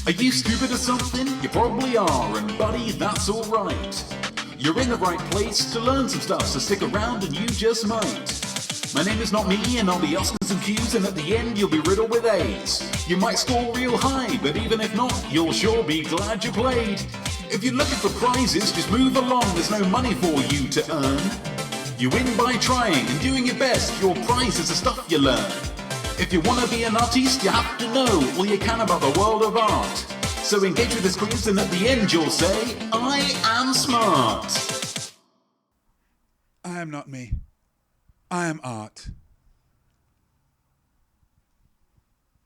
Are you stupid or something? You probably are, and buddy, that's alright. You're in the right place to learn some stuff, so stick around and you just might. My name is Notme, and I'll be asking some Q's, and at the end you'll be riddled with A's. You might score real high, but even if not, you'll sure be glad you played. If you're looking for prizes, just move along, there's no money for you to earn. You win by trying and doing your best, your prize is the stuff you learn. If you want to be an artiste, you have to know all you can about the world of art. So engage with this quiz, and at the end you'll say, I am smart. I am not me. I am art.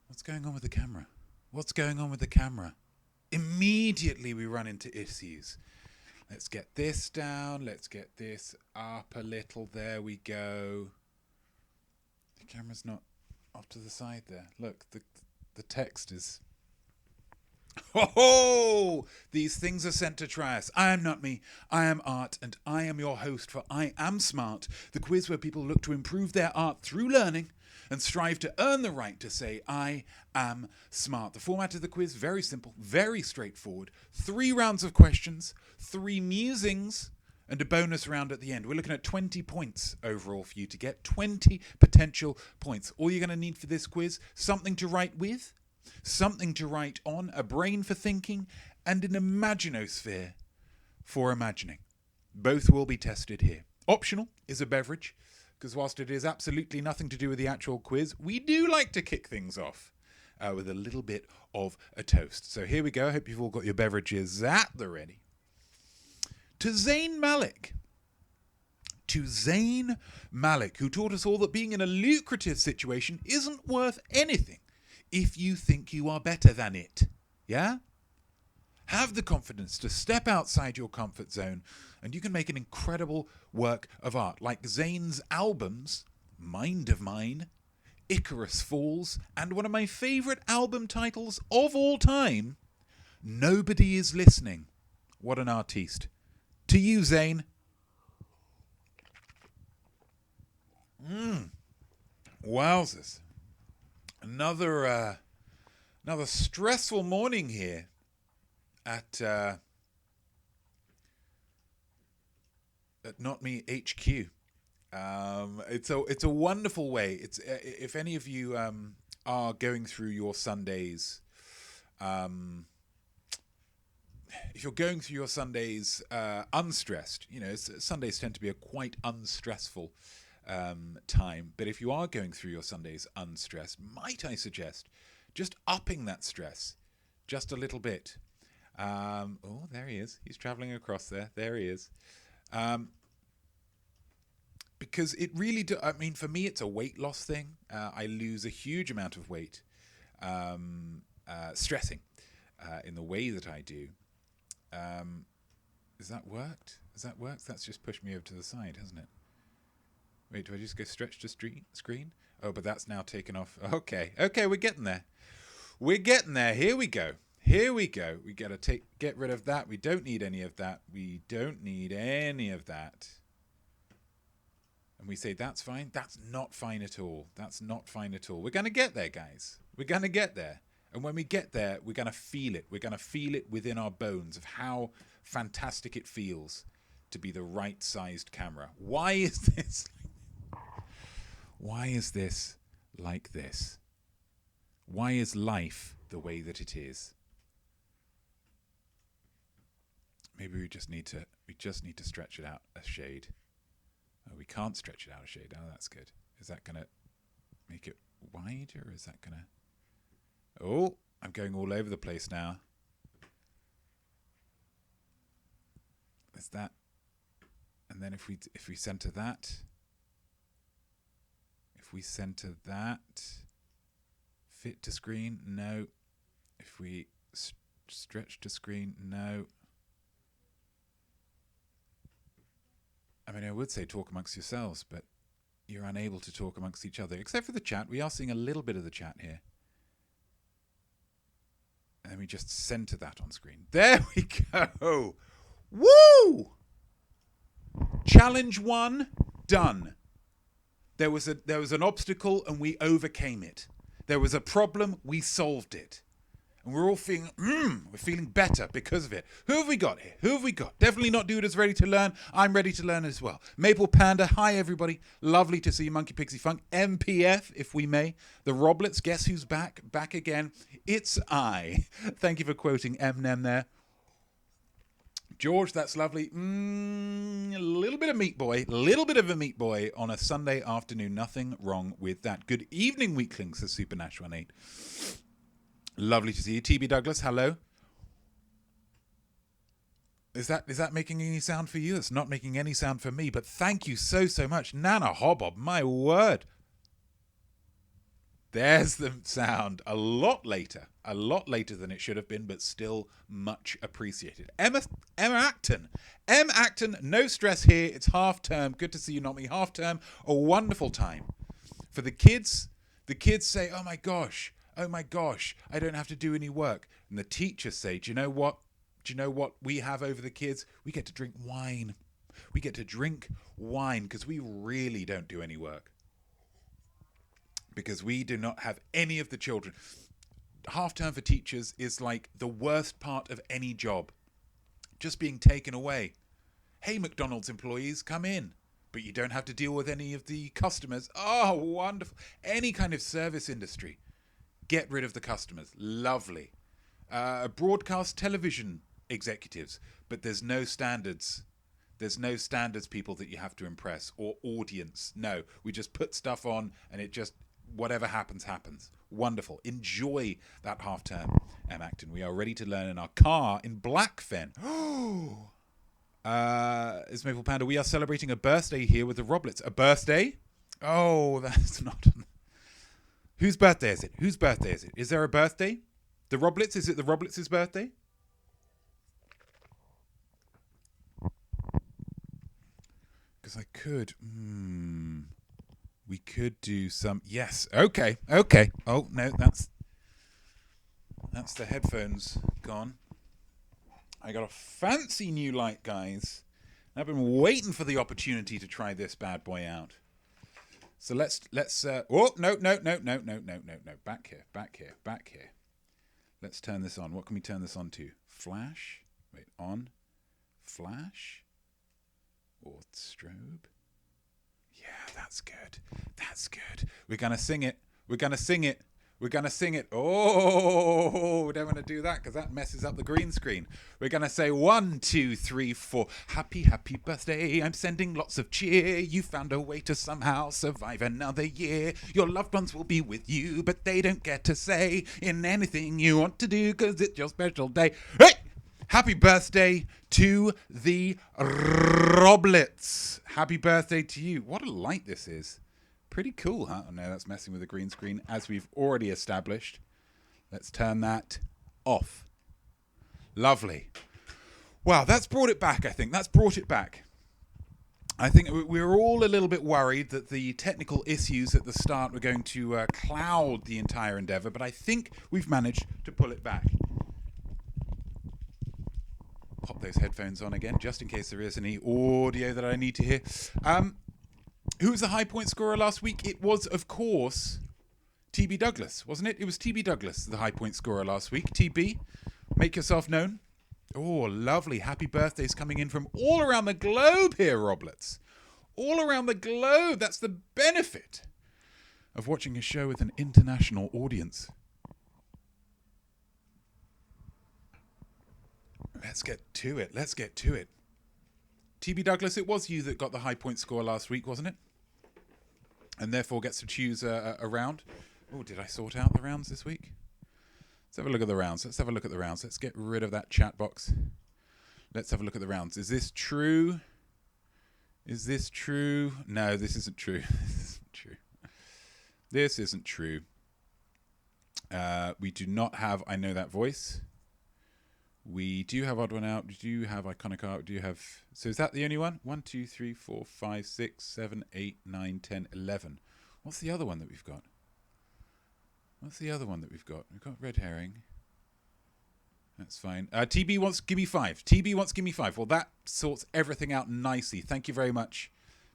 What's going on with the camera? What's going on with the camera? Immediately we run into issues. Let's get this down. Let's get this up a little. There we go. The camera's not off to the side there. Look, the text is... Oh, these things are sent to try us. I am not me, I am art, and I am your host for I Am Smart, the quiz where people look to improve their art through learning and strive to earn the right to say I am smart. The format of the quiz, very simple, very straightforward. 3 rounds of questions, 3 musings, and a bonus round at the end. We're looking at 20 points overall for you to get 20 potential points. All you're going to need for this quiz, something to write with, something to write on, a brain for thinking, and an imaginosphere for imagining. Both will be tested here. Optional is a beverage, because whilst it is absolutely nothing to do with the actual quiz, we do like to kick things off with a little bit of a toast. So here we go. I hope you've all got your beverages at the ready. To Zayn Malik. To Zayn Malik, who taught us all that being in a lucrative situation isn't worth anything if you think you are better than it. Yeah? Have the confidence to step outside your comfort zone and you can make an incredible work of art, like Zayn's albums, Mind of Mine, Icarus Falls, and one of my favourite album titles of all time, Nobody Is Listening. What an artiste. To you, Zayn. Wowzers. Another stressful morning here at Notme HQ. It's a wonderful way. It's if any of you are going through your Sundays, if you're going through your Sundays unstressed, you know, Sundays tend to be a quite unstressful time. But if you are going through your Sundays unstressed, might I suggest just upping that stress just a little bit. Oh, there he is. He's traveling across there. There he is. Because it really I mean, for me, it's a weight loss thing. I lose a huge amount of weight stressing in the way that I do. Has that worked? That's just pushed me over to the side, hasn't it? Wait, do I just go stretch to screen? Oh, but that's now taken off. Okay, we're getting there. We're getting there. Here we go. We got to get rid of that. We don't need any of that. And we say, that's fine. That's not fine at all. We're going to get there, guys. We're going to get there. And when we get there, we're going to feel it. We're going to feel it within our bones of how fantastic it feels to be the right-sized camera. Why is this like this? Why is life the way that it is? Maybe we just need to stretch it out a shade. Oh, we can't stretch it out a shade. Oh, that's good. Is that going to make it wider, or is that going to... Oh, I'm going all over the place now. There's that. And then if we center that, fit to screen, no. If we stretch to screen, no. I mean, I would say talk amongst yourselves, but you're unable to talk amongst each other, except for the chat. We are seeing a little bit of the chat here. And then we just center that on screen. There we go. Woo! Challenge 1, done. There was an obstacle and we overcame it. There was a problem, we solved it. And we're all feeling, we're feeling better because of it. Who have we got here? Who have we got? Definitely Not Dude is ready to learn. I'm ready to learn as well. Maple Panda, hi everybody. Lovely to see you, Monkey Pixie Funk. MPF, if we may. The Roblets, guess who's back? Back again. It's I. Thank you for quoting Eminem there. George, that's lovely. A little bit of meat boy. Little bit of a meat boy on a Sunday afternoon. Nothing wrong with that. Good evening, weaklings, says Supernash18. Lovely to see you. TB Douglas, hello. Is that making any sound for you? It's not making any sound for me, but thank you so much. Nana Hobbob, my word. There's the sound. A lot later than it should have been, but still much appreciated. Emma Acton. M. Acton, no stress here. It's half term. Good to see you, Notme. Half term, a wonderful time. For the kids say, oh my gosh, I don't have to do any work. And the teachers say, do you know what we have over the kids? We get to drink wine. We get to drink wine because we really don't do any work. Because we do not have any of the children. Half term for teachers is like the worst part of any job. Just being taken away. Hey, McDonald's employees, come in. But you don't have to deal with any of the customers. Oh, wonderful. Any kind of service industry. Get rid of the customers. Lovely. Broadcast television executives. But there's no standards. There's no standards people that you have to impress. Or audience. No. We just put stuff on and it just... whatever happens. Wonderful. Enjoy that half term, M. Acton. We are ready to learn in our car in Blackfen. Is Maple Panda. We are celebrating a birthday here with the Roblets. A birthday? Oh, that's not... Whose birthday is it? Is there a birthday? The Roblets? Is it the Roblets' birthday? Because I could... We could do some... Yes. Okay. Oh, no, that's the headphones gone. I got a fancy new light, guys. I've been waiting for the opportunity to try this bad boy out. So let's oh, no. Back here. Let's turn this on. What can we turn this on to? Flash? Wait, on. Flash? Or strobe? Yeah, that's good. We're going to sing it. Oh, we don't want to do that because that messes up the green screen. We're going to say 1, 2, 3, 4. Happy birthday. I'm sending lots of cheer. You found a way to somehow survive another year. Your loved ones will be with you, but they don't get to say in anything you want to do because it's your special day. Hey! Happy birthday to the Roblets. Happy birthday to you. What a light this is. Pretty cool, huh? Oh, no, that's messing with the green screen, as we've already established. Let's turn that off. Lovely. Wow, that's brought it back, I think. I think we were all a little bit worried that the technical issues at the start were going to cloud the entire endeavour, but I think we've managed to pull it back. Pop those headphones on again, just in case there is any audio that I need to hear. Who was the high point scorer last week? It was, of course, TB Douglas, wasn't it? It was TB Douglas, the high point scorer last week. TB, make yourself known. Oh, lovely. Happy birthdays coming in from all around the globe here, Roblets. All around the globe. That's the benefit of watching a show with an international audience. Let's get to it. TB Douglas, it was you that got the high point score last week, wasn't it? And therefore gets to choose a round. Oh, did I sort out the rounds this week? Let's have a look at the rounds. Let's get rid of that chat box. Let's have a look at the rounds. Is this true? No, this isn't true. This isn't true. We do not have I Know That Voice. We do have Odd One Out. We do have Iconic Art. We do have... So is that the only one? 1, 2, 3, 4, 5, 6, 7, 8, 9, 10, 11. What's the other one that we've got? We've got Red Herring. That's fine. TB wants Gimme 5. Well, that sorts everything out nicely. Thank you very much,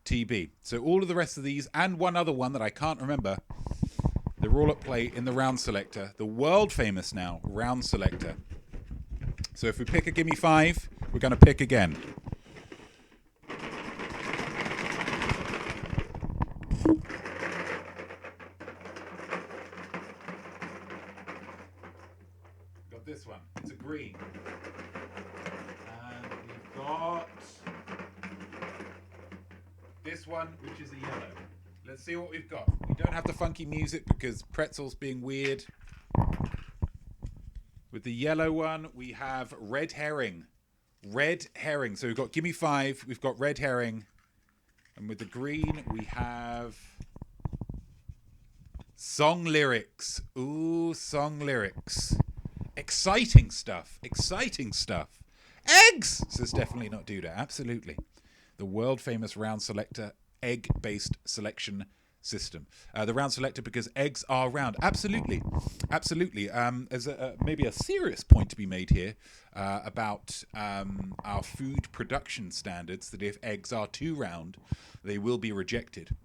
TB. So all of the rest of these, and one other one that I can't remember. The They're all at play in the round selector, the world famous now round selector. So if we pick a gimme 5, we're going to pick again. Got this one. It's a green. And we've got this one, which is a yellow. Let's see what we've got. We don't have the funky music because Pretzel's being weird. With the yellow one, we have red herring. Red herring. So we've got gimme 5. We've got red herring. And with the green, we have song lyrics. Ooh, song lyrics. Exciting stuff. Exciting stuff. Eggs, says definitely not Duda. Absolutely. The world famous round selector egg-based selection system. The round selector because eggs are round. Absolutely. Absolutely. There's maybe a serious point to be made here about our food production standards, that if eggs are too round, they will be rejected.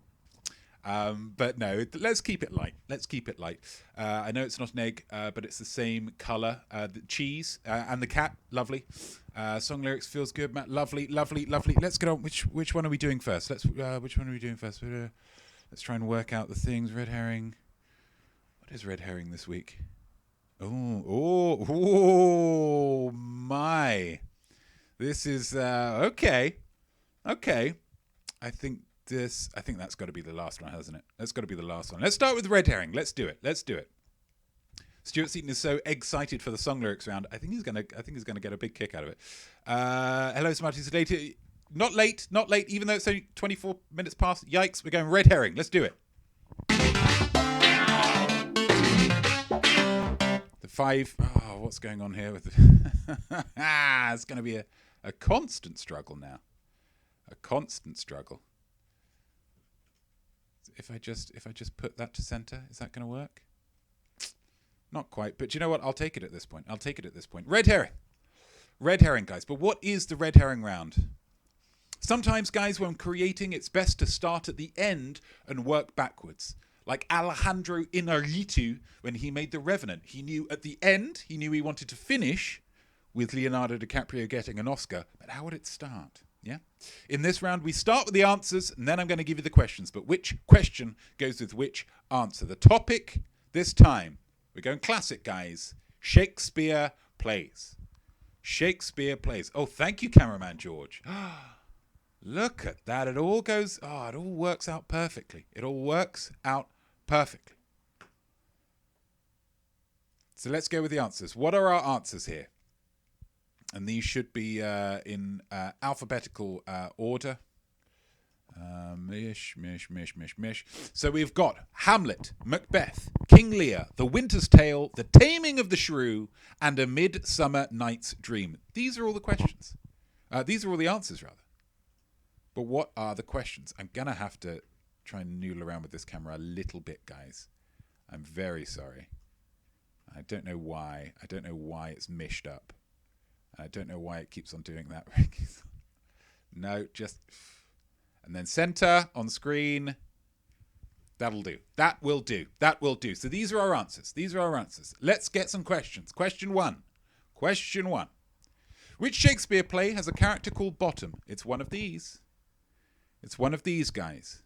But no, let's keep it light. Let's keep it light. I know it's not an egg, but it's the same colour. The cheese and the cat, lovely. Song lyrics feels good, Matt. Lovely, lovely, lovely. Let's get on. Which one are we doing first? Which one are we doing first? Let's try and work out the things. Red herring. What is red herring this week? Oh my! This is okay. Okay, I think that's got to be the last one, hasn't it? That's got to be the last one. Let's start with red herring. Let's do it. Stuart Seaton is so excited for the song lyrics round. I think he's gonna get a big kick out of it. Hello, Smarties. Later. Not late. Even though it's only 24 minutes past. Yikes! We're going red herring. Let's do it. The 5. Oh, what's going on here with it's going to be a constant struggle now. A constant struggle. If I just put that to center, is that going to work? Not quite, but you know what? I'll take it at this point. Red herring, guys. But what is the red herring round? Sometimes, guys, when creating, it's best to start at the end and work backwards. Like Alejandro Inarritu, when he made The Revenant, he knew at the end, he wanted to finish with Leonardo DiCaprio getting an Oscar. But how would it start? Yeah. In this round, we start with the answers, and then I'm going to give you the questions. But which question goes with which answer? The topic this time, we're going classic, guys. Shakespeare plays. Shakespeare plays. Oh, thank you, cameraman George. Look at that. It all works out perfectly. So let's go with the answers. What are our answers here? And these should be in alphabetical order. Mish. So we've got Hamlet, Macbeth, King Lear, The Winter's Tale, The Taming of the Shrew, and A Midsummer Night's Dream. These are all the questions. These are all the answers, rather. But what are the questions? I'm going to have to try and noodle around with this camera a little bit, guys. I'm very sorry. I don't know why. It's mished up. I don't know why it keeps on doing that. No, just... And then center on screen. That'll do. That will do. So these are our answers. Let's get some questions. Question one. Which Shakespeare play has a character called Bottom? It's one of these. Guys.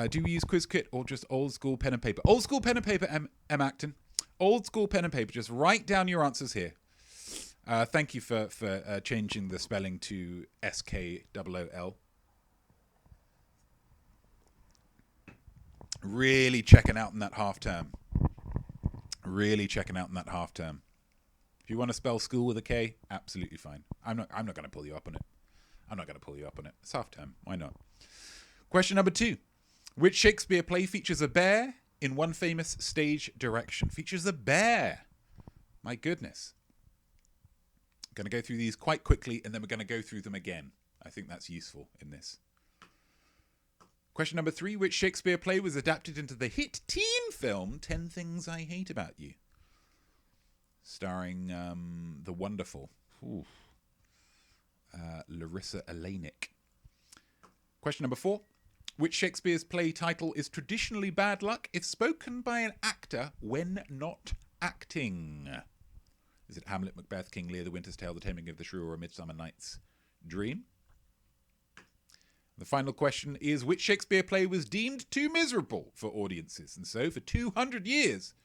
Do we use QuizKit or just old school pen and paper? Old school pen and paper, M. Acton. Old school pen and paper. Just write down your answers here. Thank you for changing the spelling to SKOOL. Really checking out in that half term. If you want to spell school with a K, absolutely fine. I'm not going to pull you up on it. It's half term. Why not? Question number 2. Which Shakespeare play features a bear in one famous stage direction? Features a bear. My goodness. I'm going to go through these quite quickly, and then we're going to go through them again. I think that's useful in this. Question number 3. Which Shakespeare play was adapted into the hit teen film 10 Things I Hate About You? Starring the wonderful Larissa Elenick. Question number 4. Which Shakespeare's play title is traditionally bad luck if spoken by an actor when not acting? Is it Hamlet, Macbeth, King Lear, The Winter's Tale, The Taming of the Shrew, or A Midsummer Night's Dream? The final question is, which Shakespeare play was deemed too miserable for audiences, and so for 200 years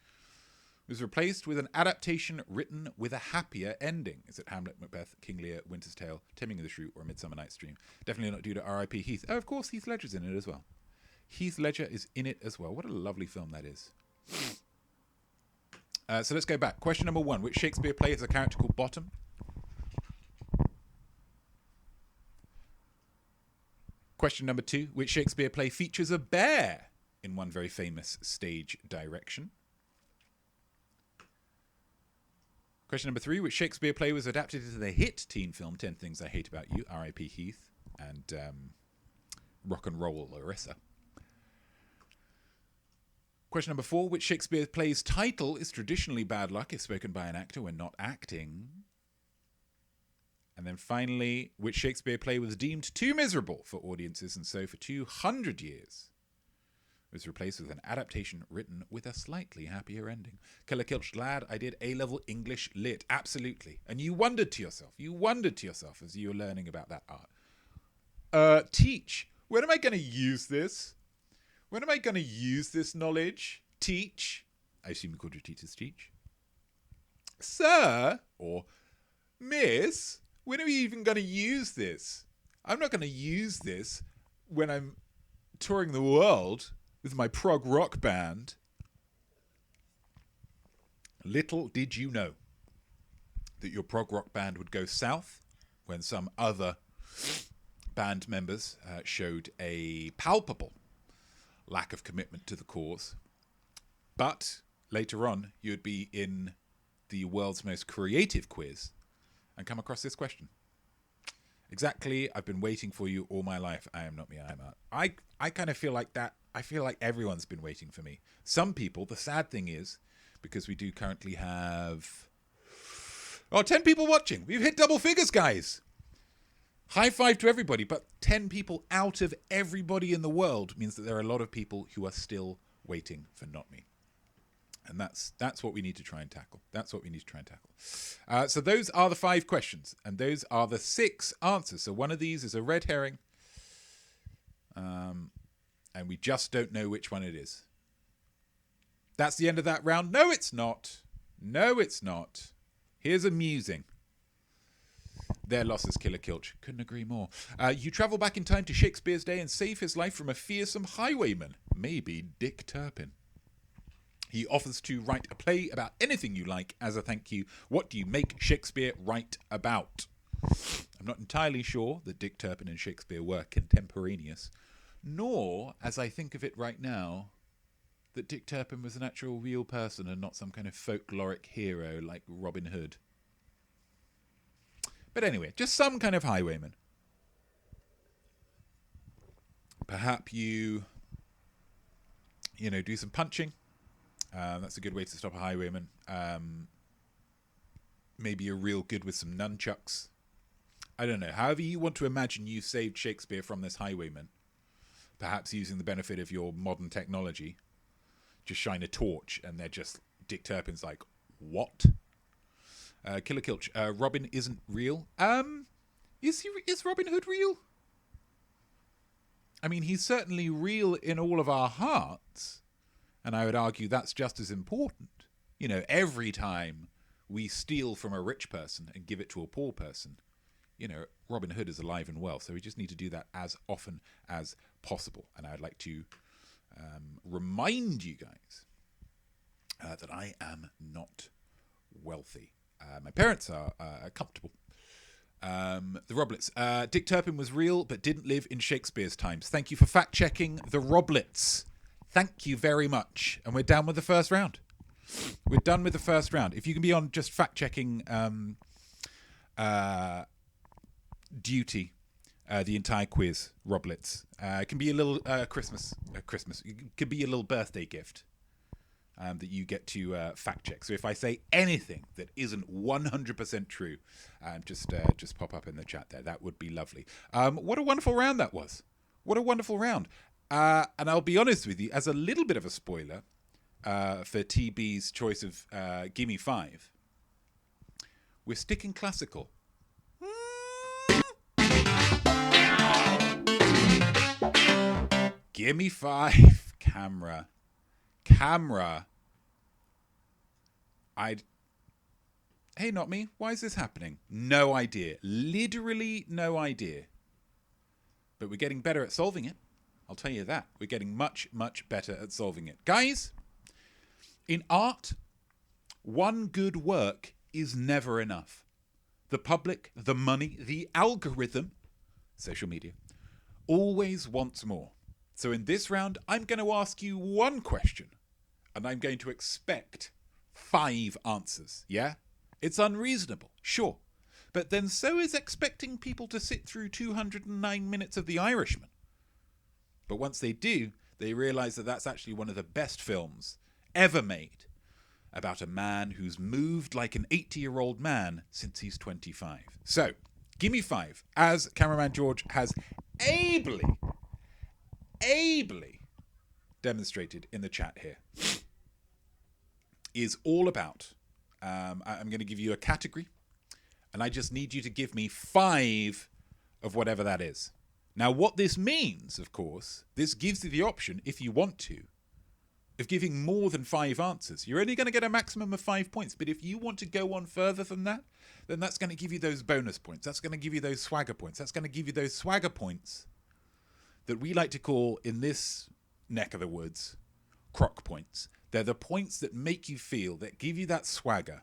was replaced with an adaptation written with a happier ending? Is it Hamlet, Macbeth, King Lear, Winter's Tale, Taming of the Shrew, or A Midsummer Night's Dream? Definitely not due to R.I.P. Heath. Oh, of course, Heath Ledger's in it as well. Heath Ledger is in it as well. What a lovely film that is. So let's go back. Question number 1. Which Shakespeare play has a character called Bottom? Question number 2. Which Shakespeare play features a bear in one very famous stage direction? Question number 3. Which Shakespeare play was adapted into the hit teen film 10 Things I Hate About You, R.I.P. Heath, and Rock and Roll Larissa? Question number 4. Which Shakespeare play's title is traditionally bad luck if spoken by an actor when not acting? And then finally, which Shakespeare play was deemed too miserable for audiences and so for 200 years was replaced with an adaptation written with a slightly happier ending? Killer Kilch, glad I did A-level English lit. Absolutely. And you wondered to yourself as you were learning about that art. Teach. When am I going to use this? When am I going to use this knowledge? Teach. I assume you called your teachers teach. Sir, or Miss, when are we even going to use this? I'm not going to use this when I'm touring the world with my prog rock band. Little did you know that your prog rock band would go south when some other band members showed a palpable lack of commitment to the cause. But later on, you would be in the world's most creative quiz and come across this question. Exactly, I've been waiting for you all my life. I am not me, I am art. I kind of feel like that. I feel like everyone's been waiting for me. Some people, the sad thing is, because we do currently have 10 people watching. We've hit double figures, guys. High five to everybody, but 10 people out of everybody in the world means that there are a lot of people who are still waiting for Notme. And that's what we need to try and tackle. So those are the 5 questions, and those are the 6 answers. So one of these is a red herring, and we just don't know which one it is. That's the end of that round. No, it's not. Here's amusing. Their losses, Killer Kilch. Couldn't agree more. You travel back in time to Shakespeare's day and save his life from a fearsome highwayman, maybe Dick Turpin. He offers to write a play about anything you like as a thank you. What do you make Shakespeare write about? I'm not entirely sure that Dick Turpin and Shakespeare were contemporaneous, nor, as I think of it right now, that Dick Turpin was an actual real person and not some kind of folkloric hero like Robin Hood. But anyway, just some kind of highwayman. Perhaps you do some punching. That's a good way to stop a highwayman. Maybe you're real good with some nunchucks. I don't know. However you want to imagine you saved Shakespeare from this highwayman. Perhaps using the benefit of your modern technology. Just shine a torch and they're just... Dick Turpin's like, what? Killer Kilch. Robin isn't real. Is Robin Hood real? I mean, he's certainly real in all of our hearts. And I would argue that's just as important. Every time we steal from a rich person and give it to a poor person, Robin Hood is alive and well. So we just need to do that as often as possible. And I'd like to remind you guys that I am not wealthy. My parents are comfortable. The Roblets. Dick Turpin was real but didn't live in Shakespeare's times. Thank you for fact-checking the Roblets. Thank you very much. And we're done with the first round. If you can be on just fact-checking duty the entire quiz, Roblets. It can be a little Christmas. It could be a little birthday gift that you get to fact-check. So if I say anything that isn't 100% true, just pop up in the chat there. That would be lovely. What a wonderful round that was. What a wonderful round. And I'll be honest with you, as a little bit of a spoiler for TB's choice of Gimme 5, we're sticking classical. Gimme 5, camera. Hey, not me. Why is this happening? No idea. Literally no idea. But we're getting better at solving it. I'll tell you that. We're getting much, much better at solving it. Guys, in art, one good work is never enough. The public, the money, the algorithm, social media, always wants more. So in this round, I'm going to ask you one question, and I'm going to expect 5 answers, yeah? It's unreasonable, sure. But then so is expecting people to sit through 209 minutes of The Irishman. But once they do, they realise that that's actually one of the best films ever made about a man who's moved like an 80-year-old man since he's 25. So, Gimme 5, as cameraman George has ably demonstrated in the chat here, is all about, I'm going to give you a category, and I just need you to give me 5 of whatever that is. Now, what this means, of course, this gives you the option, if you want to, of giving more than 5 answers. You're only going to get a maximum of 5 points, but if you want to go on further than that, then that's going to give you those bonus points. That's going to give you those swagger points. That's going to give you those swagger points that we like to call, in this neck of the woods, croc points. They're the points that make you feel, that give you that swagger,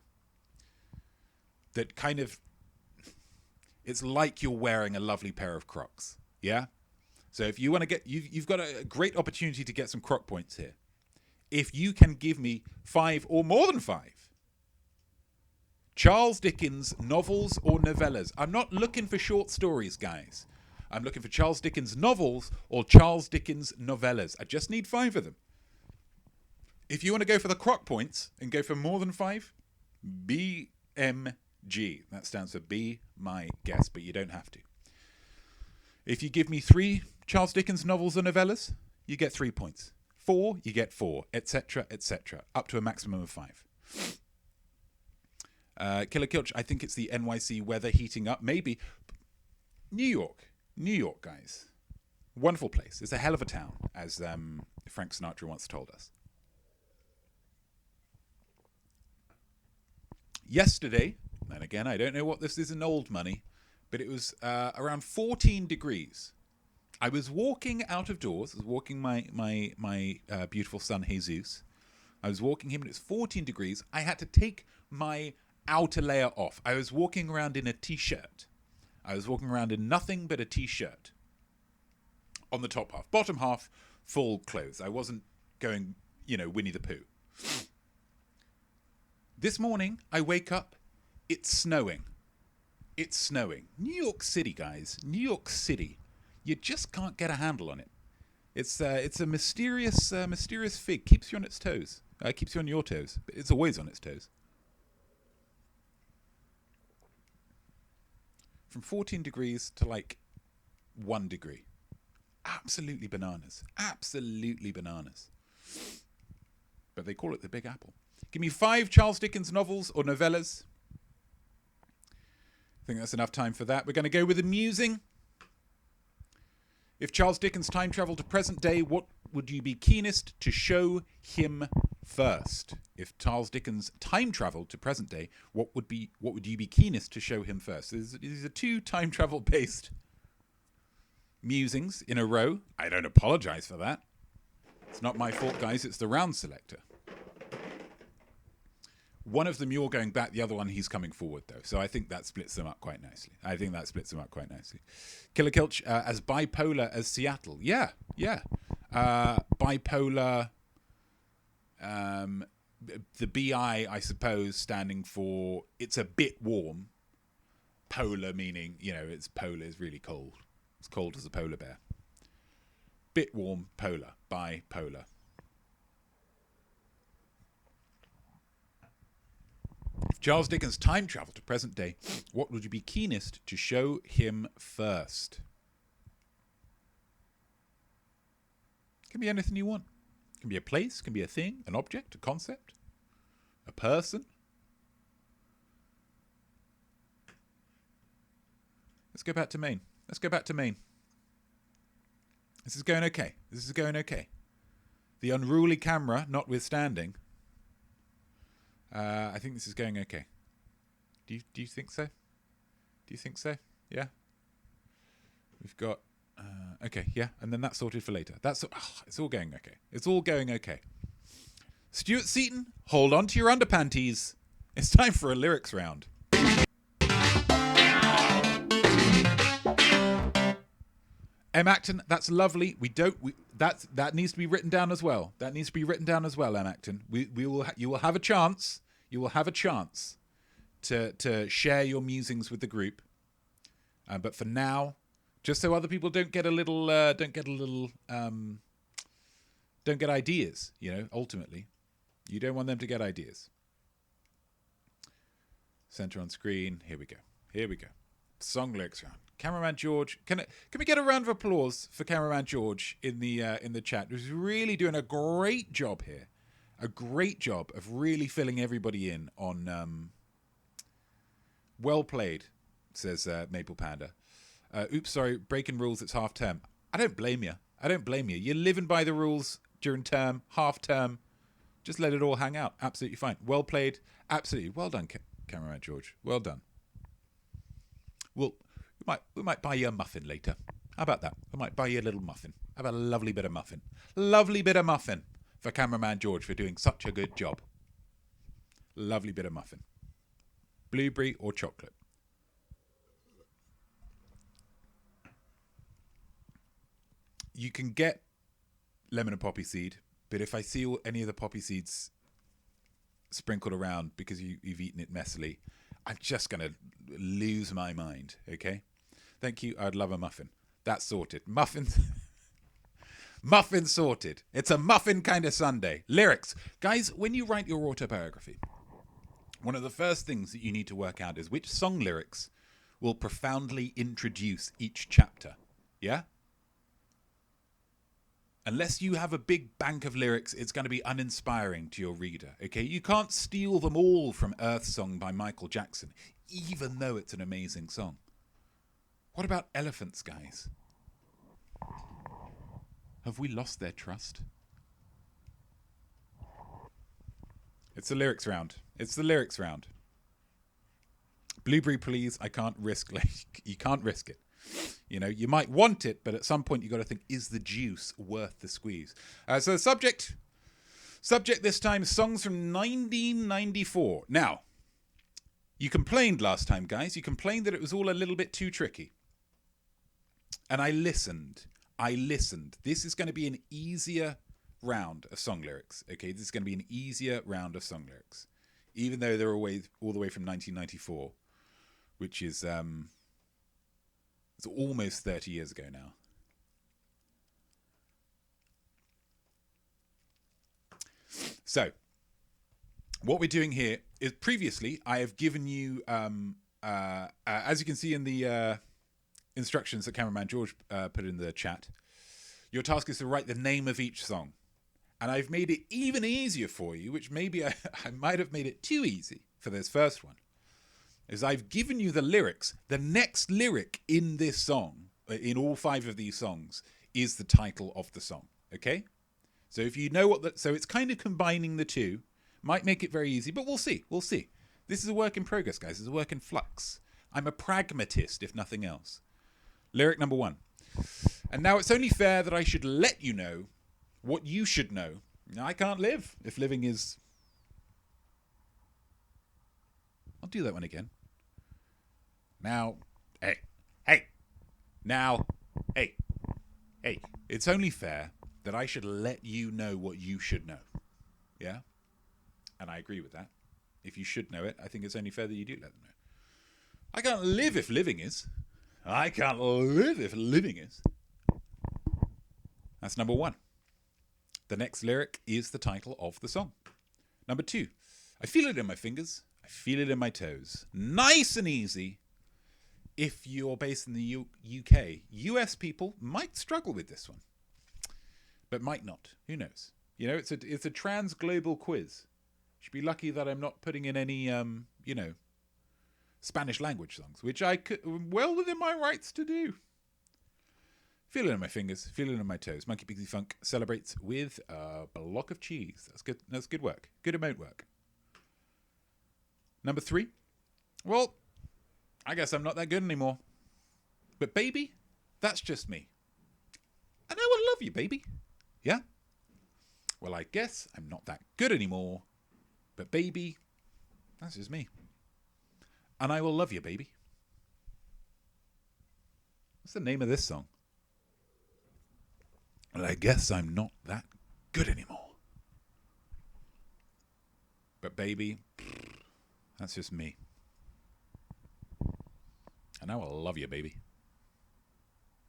that kind of, it's like you're wearing a lovely pair of Crocs, yeah? So if you want to get, you've got a great opportunity to get some croc points here. If you can give me 5 or more than 5 Charles Dickens novels or novellas. I'm not looking for short stories, guys. I'm looking for Charles Dickens novels or Charles Dickens novellas. I just need 5 of them. If you want to go for the croc points and go for more than 5, BMG. That stands for Be My Guest, but you don't have to. If you give me 3 Charles Dickens novels or novellas, you get 3 points. 4, you get 4, etc., etc., up to a maximum of 5. Killer Kilch, I think it's the NYC weather heating up. Maybe. New York, guys. Wonderful place. It's a hell of a town, as Frank Sinatra once told us. Yesterday, and again, I don't know what this is in old money, but it was around 14 degrees. I was walking out of doors. I was walking my beautiful son, Jesus. I was walking him, and it's 14 degrees. I had to take my outer layer off. I was walking around in a T-shirt. I was walking around in nothing but a T-shirt. On the top half. Bottom half, full clothes. I wasn't going, Winnie the Pooh. This morning, I wake up. It's snowing. It's snowing. New York City, guys. New York City. You just can't get a handle on it. It's a mysterious fig. Keeps you on its toes. Keeps you on your toes. But it's always on its toes. From 14 degrees to like 1 degree. Absolutely bananas. Absolutely bananas. But they call it the Big Apple. Give me 5 Charles Dickens novels or novellas. I think that's enough time for that. We're going to go with amusing. If Charles Dickens time travelled to present day, what would you be keenest to show him first? If Charles Dickens time travelled to present day, what would you be keenest to show him first? These are 2 time travel based musings in a row. I don't apologise for that. It's not my fault, guys. It's the round selector. One of them you're going back, the other one he's coming forward, though. So I think that splits them up quite nicely. Killer Kilch, as bipolar as Seattle. Yeah. Bipolar, the BI, I suppose, standing for it's a bit warm. Polar meaning, it's polar is really cold. It's cold as a polar bear. Bit warm, polar, bipolar. If Charles Dickens time travelled to present day, what would you be keenest to show him first? can be anything you want. It can be a place, can be a thing, an object, a concept, a person. Let's go back to Maine. Let's go back to Maine. This is going okay. This is going okay. The unruly camera notwithstanding, I think this is going okay. Do you think so? Do you think so? Yeah. We've got okay, yeah, and then that's sorted for later. It's all going okay. It's all going okay. Stuart Seaton, hold on to your underpanties. It's time for a lyrics round. M. Acton, that's lovely. That needs to be written down as well. That needs to be written down as well, M. Acton. You will have a chance. You will have a chance to share your musings with the group. But for now, just so other people don't get ideas. Ultimately, you don't want them to get ideas. Center on screen. Here we go. Song lyrics round. Cameraman George, can we get a round of applause for Cameraman George in the chat? Who's really doing a great job here, a great job of really filling everybody in on. Well played, says Maple Panda. Oops, sorry, breaking rules. It's half term. I don't blame you. You're living by the rules during term, half term. Just let it all hang out. Absolutely fine. Well played. Absolutely well done, Cameraman George. Well done. We might buy you a muffin later. How about that? I might buy you a little muffin. Have a lovely bit of muffin. Lovely bit of muffin for Cameraman George for doing such a good job. Lovely bit of muffin. Blueberry or chocolate. You can get lemon and poppy seed, but if I see any of the poppy seeds sprinkled around because you've eaten it messily, I'm just going to lose my mind, okay? Thank you. I'd love a muffin. That's sorted. Muffin sorted. It's a muffin kind of Sunday. Lyrics. Guys, when you write your autobiography, one of the first things that you need to work out is which song lyrics will profoundly introduce each chapter. Yeah? Unless you have a big bank of lyrics, it's going to be uninspiring to your reader, okay? You can't steal them all from Earth Song by Michael Jackson, even though it's an amazing song. What about elephants, guys? Have we lost their trust? It's the lyrics round. Blueberry, please. I can't risk. You can't risk it. You might want it, but at some point you got to think: is the juice worth the squeeze? So the subject this time: songs from 1994. Now, you complained last time, guys. You complained that it was all a little bit too tricky, and I listened. This is going to be an easier round of song lyrics. Okay, this is going to be an easier round of song lyrics, even though they're all the way from 1994, which is it's almost 30 years ago now. So, what we're doing here is previously I have given you, as you can see in the instructions that Cameraman George put in the chat, your task is to write the name of each song. And I've made it even easier for you, which maybe I might have made it too easy for this first one. Is I've given you the lyrics. The next lyric in this song, in all 5 of these songs, is the title of the song. Okay? So if you know so it's kind of combining the two. Might make it very easy, but we'll see. This is a work in progress, guys. It's a work in flux. I'm a pragmatist, if nothing else. Lyric number 1. And now it's only fair that I should let you know what you should know. I can't live if living is... I'll do that one again. Now, hey. Now, hey. It's only fair that I should let you know what you should know. Yeah? And I agree with that. If you should know it, I think it's only fair that you do let them know. I can't live if living is. I can't live if living is. That's number 1. The next lyric is the title of the song. Number 2. I feel it in my fingers. I feel it in my toes. Nice and easy. If you're based in the UK, US people might struggle with this one. but might not. Who knows? You know, it's a trans-global quiz. Should be lucky that I'm not putting in any, Spanish language songs, which I could well within my rights to do. Feeling on my fingers, feeling on my toes. Monkey Pixie Funk celebrates with a block of cheese. That's good. That's good work. Good amount work. Number 3. Well, I guess I'm not that good anymore. But baby, that's just me. And I will love you, baby. Yeah? Well, I guess I'm not that good anymore. But baby, that's just me. And I will love you, baby. What's the name of this song? Well, I guess I'm not that good anymore. But baby, that's just me. And I will love you, baby.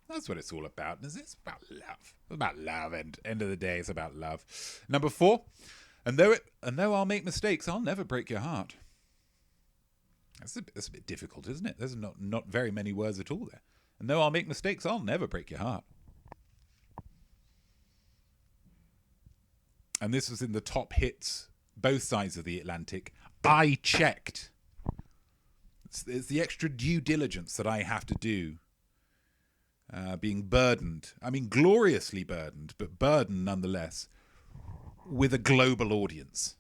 That's what it's all about. It's about love. It's about love. And end of the day, it's about love. Number 4. And though I'll make mistakes, I'll never break your heart. That's a bit difficult, isn't it? There's not very many words at all there. And though I'll make mistakes, I'll never break your heart. And this was in the top hits, both sides of the Atlantic. I checked. It's the extra due diligence that I have to do. Being burdened. I mean, gloriously burdened, but burdened nonetheless, with a global audience.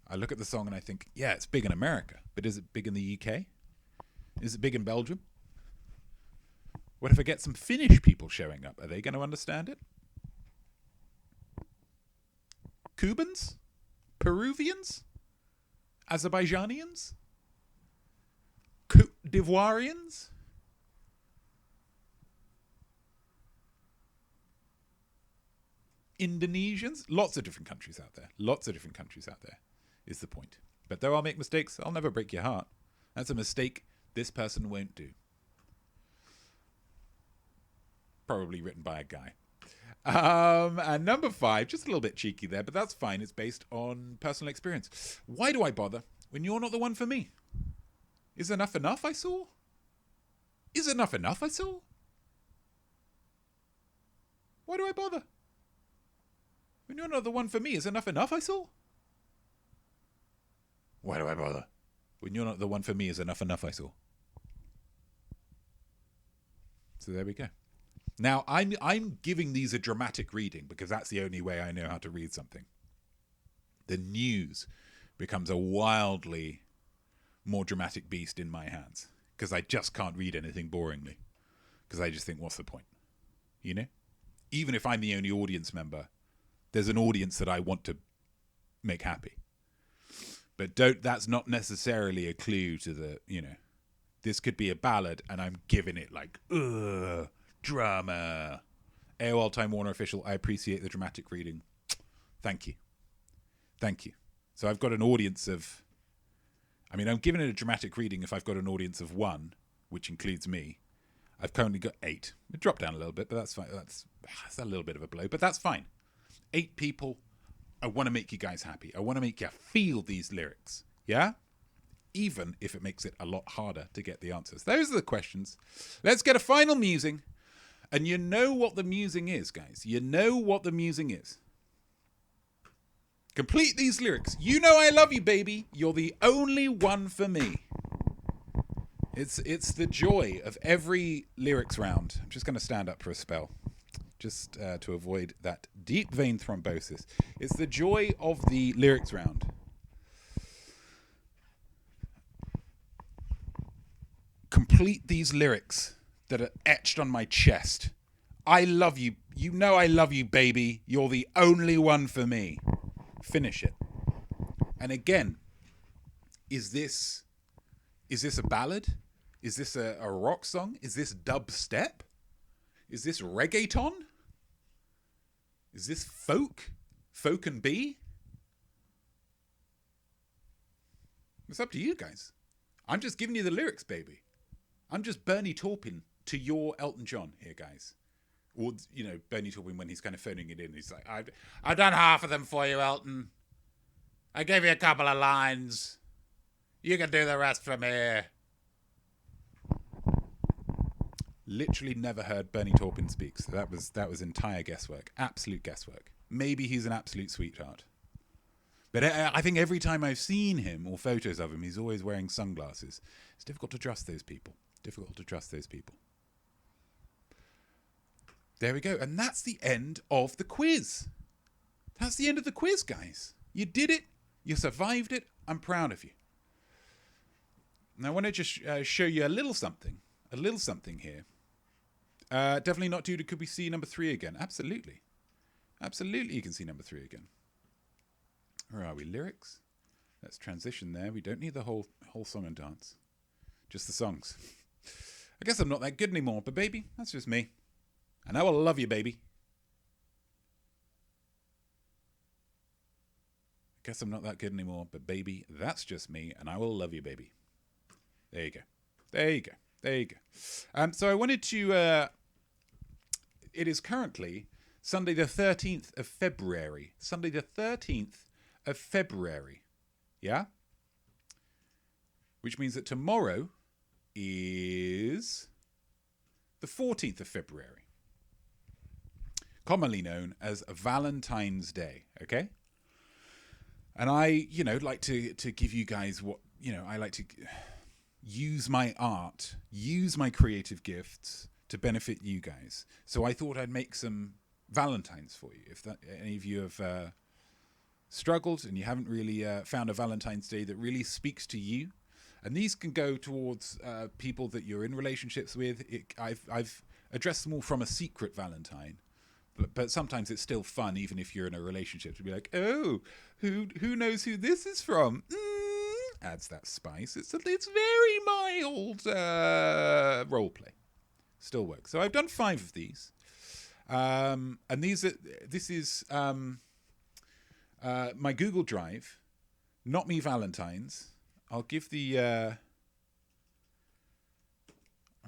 I look at the song and I think, yeah, it's big in America, but is it big in the UK? Is it big in Belgium? What if I get some Finnish people showing up? Are they going to understand it? Cubans? Peruvians? Azerbaijanians? Côte d'Ivoirians? Indonesians? Lots of different countries out there. Lots of different countries out there is the point. But though I'll make mistakes, I'll never break your heart. That's a mistake this person won't do. Probably written by a guy. And number 5, just a little bit cheeky there, but that's fine. It's based on personal experience. Why do I bother when you're not the one for me? Is enough I saw? Is enough I saw? Why do I bother? When you're not the one for me, is enough I saw? Why do I bother? When you're not the one for me, is enough I saw? So there we go. Now, I'm giving these a dramatic reading because that's the only way I know how to read something. The news becomes a wildly more dramatic beast in my hands because I just can't read anything boringly because I just think, what's the point? You know? Even if I'm the only audience member, there's an audience that I want to make happy. But that's not necessarily a clue to the, this could be a ballad and I'm giving it like, drama. AOL Time Warner official, I appreciate the dramatic reading. Thank you. So I've got an audience of, I'm giving it a dramatic reading if I've got an audience of 1, which includes me. I've currently got 8. It dropped down a little bit, but that's fine. That's a little bit of a blow, but that's fine. 8 people. I want to make you guys happy. I want to make you feel these lyrics. Yeah? Even if it makes it a lot harder to get the answers. Those are the questions. Let's get a final musing. And you know what the musing is, guys. You know what the musing is. Complete these lyrics. You know I love you, baby. You're the only one for me. It's the joy of every lyrics round. I'm just going to stand up for a spell. Just to avoid that deep vein thrombosis. It's the joy of the lyrics round. Complete these lyrics that are etched on my chest. I love you. You know I love you, baby. You're the only one for me. Finish it. And again, is this a ballad? Is this a rock song? Is this dubstep? Is this reggaeton? Is this folk? Folk and B? It's up to you guys. I'm just giving you the lyrics, baby. I'm just Bernie Taupin to your Elton John here, guys. Or, Bernie Taupin when he's kind of phoning it in. He's like, I've done half of them for you, Elton. I gave you a couple of lines. You can do the rest from here. Literally never heard Bernie Taupin speak, so that was entire guesswork. Absolute guesswork. Maybe he's an absolute sweetheart. But I think every time I've seen him or photos of him, he's always wearing sunglasses. It's difficult to trust those people. Difficult to trust those people. There we go. And that's the end of the quiz. That's the end of the quiz, guys. You did it. You survived it. I'm proud of you. Now, I want to just show you a little something here. Definitely not due to could we see number 3 again? Absolutely. Absolutely you can see number 3 again. Where are we? Lyrics? Let's transition there. We don't need the whole song and dance. Just the songs. I guess I'm not that good anymore, but baby, that's just me. And I will love you, baby. I guess I'm not that good anymore, but baby, that's just me, and I will love you, baby. There you go. There you go. There you go. So I wanted to... it is currently Sunday the 13th of February. Sunday the 13th of February. Yeah? Which means that tomorrow is the 14th of February. Commonly known as Valentine's Day. Okay? And I, like to give you guys what, I like to use my art, use my creative gifts to benefit you guys. So I thought I'd make some Valentines for you. If any of you have struggled and you haven't really found a Valentine's Day that really speaks to you, and these can go towards people that you're in relationships with. I've addressed them all from a secret Valentine. But sometimes it's still fun, even if you're in a relationship, to be like, oh, who knows who this is from? Adds that spice. It's very mild role play. Still works. So I've done 5 of these, and this is my Google Drive, Notme Valentines. I'll give the. I'm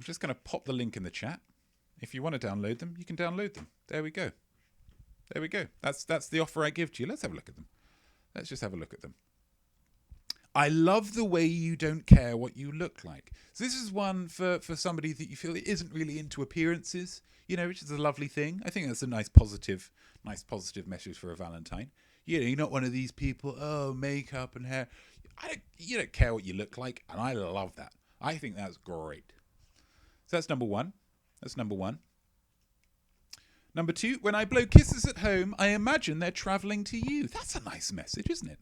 just going to pop the link in the chat. If you want to download them, you can download them. There we go. There we go. That's the offer I give to you. Let's have a look at them. Let's just have a look at them. I love the way you don't care what you look like. So this is one for somebody that you feel isn't really into appearances, which is a lovely thing. I think that's a nice positive message for a Valentine. You're not one of these people, makeup and hair. You don't care what you look like, and I love that. I think that's great. So that's number 1. That's number 1. Number 2, when I blow kisses at home, I imagine they're travelling to you. That's a nice message, isn't it?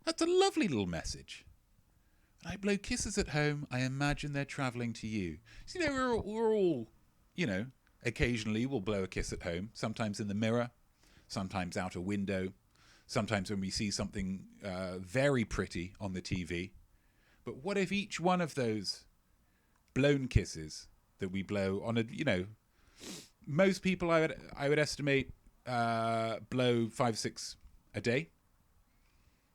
That's a lovely little message. When I blow kisses at home, I imagine they're travelling to you. So, we're all, occasionally we'll blow a kiss at home. Sometimes in the mirror, sometimes out a window, sometimes when we see something very pretty on the TV. But what if each one of those blown kisses that we blow on most people I would estimate blow 5-6 a day.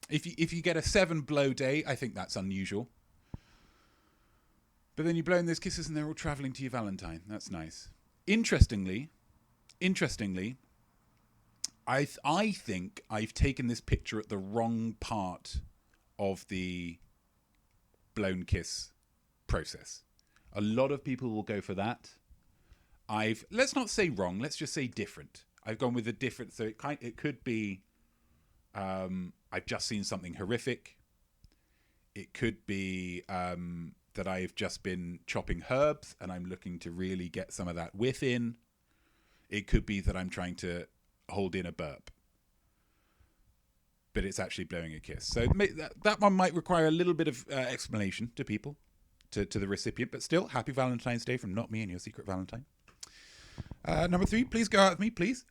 If you get a 7 blow day, I think that's unusual. But then you're blowing those kisses and they're all travelling to your Valentine. That's nice. Interestingly, I think I've taken this picture at the wrong part of the blown kiss process. A lot of people will go for that. Let's not say wrong, let's just say different. I've gone with a different, so it could be I've just seen something horrific. It could be that I've just been chopping herbs and I'm looking to really get some of that whiff in. It could be that I'm trying to hold in a burp, but it's actually blowing a kiss. So that one might require a little bit of explanation to people, to the recipient, but still, happy Valentine's Day from Not Me and Your Secret Valentine. Number 3, please go out with me, please.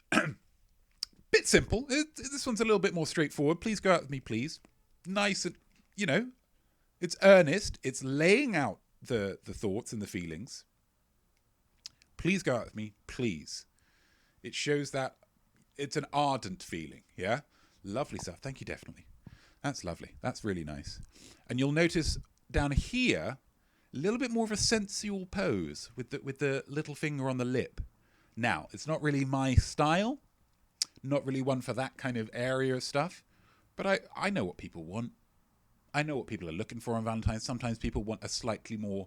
Bit simple. This one's a little bit more straightforward. Please go out with me, please. Nice, it's earnest. It's laying out the thoughts and the feelings. Please go out with me, please. It shows that it's an ardent feeling, yeah? Lovely stuff. Thank you, definitely. That's lovely. That's really nice. And you'll notice down here, a little bit more of a sensual pose with the little finger on the lip. Now, it's not really my style, not really one for that kind of area of stuff, but I know what people want. I know what people are looking for on Valentine's. Sometimes people want a slightly more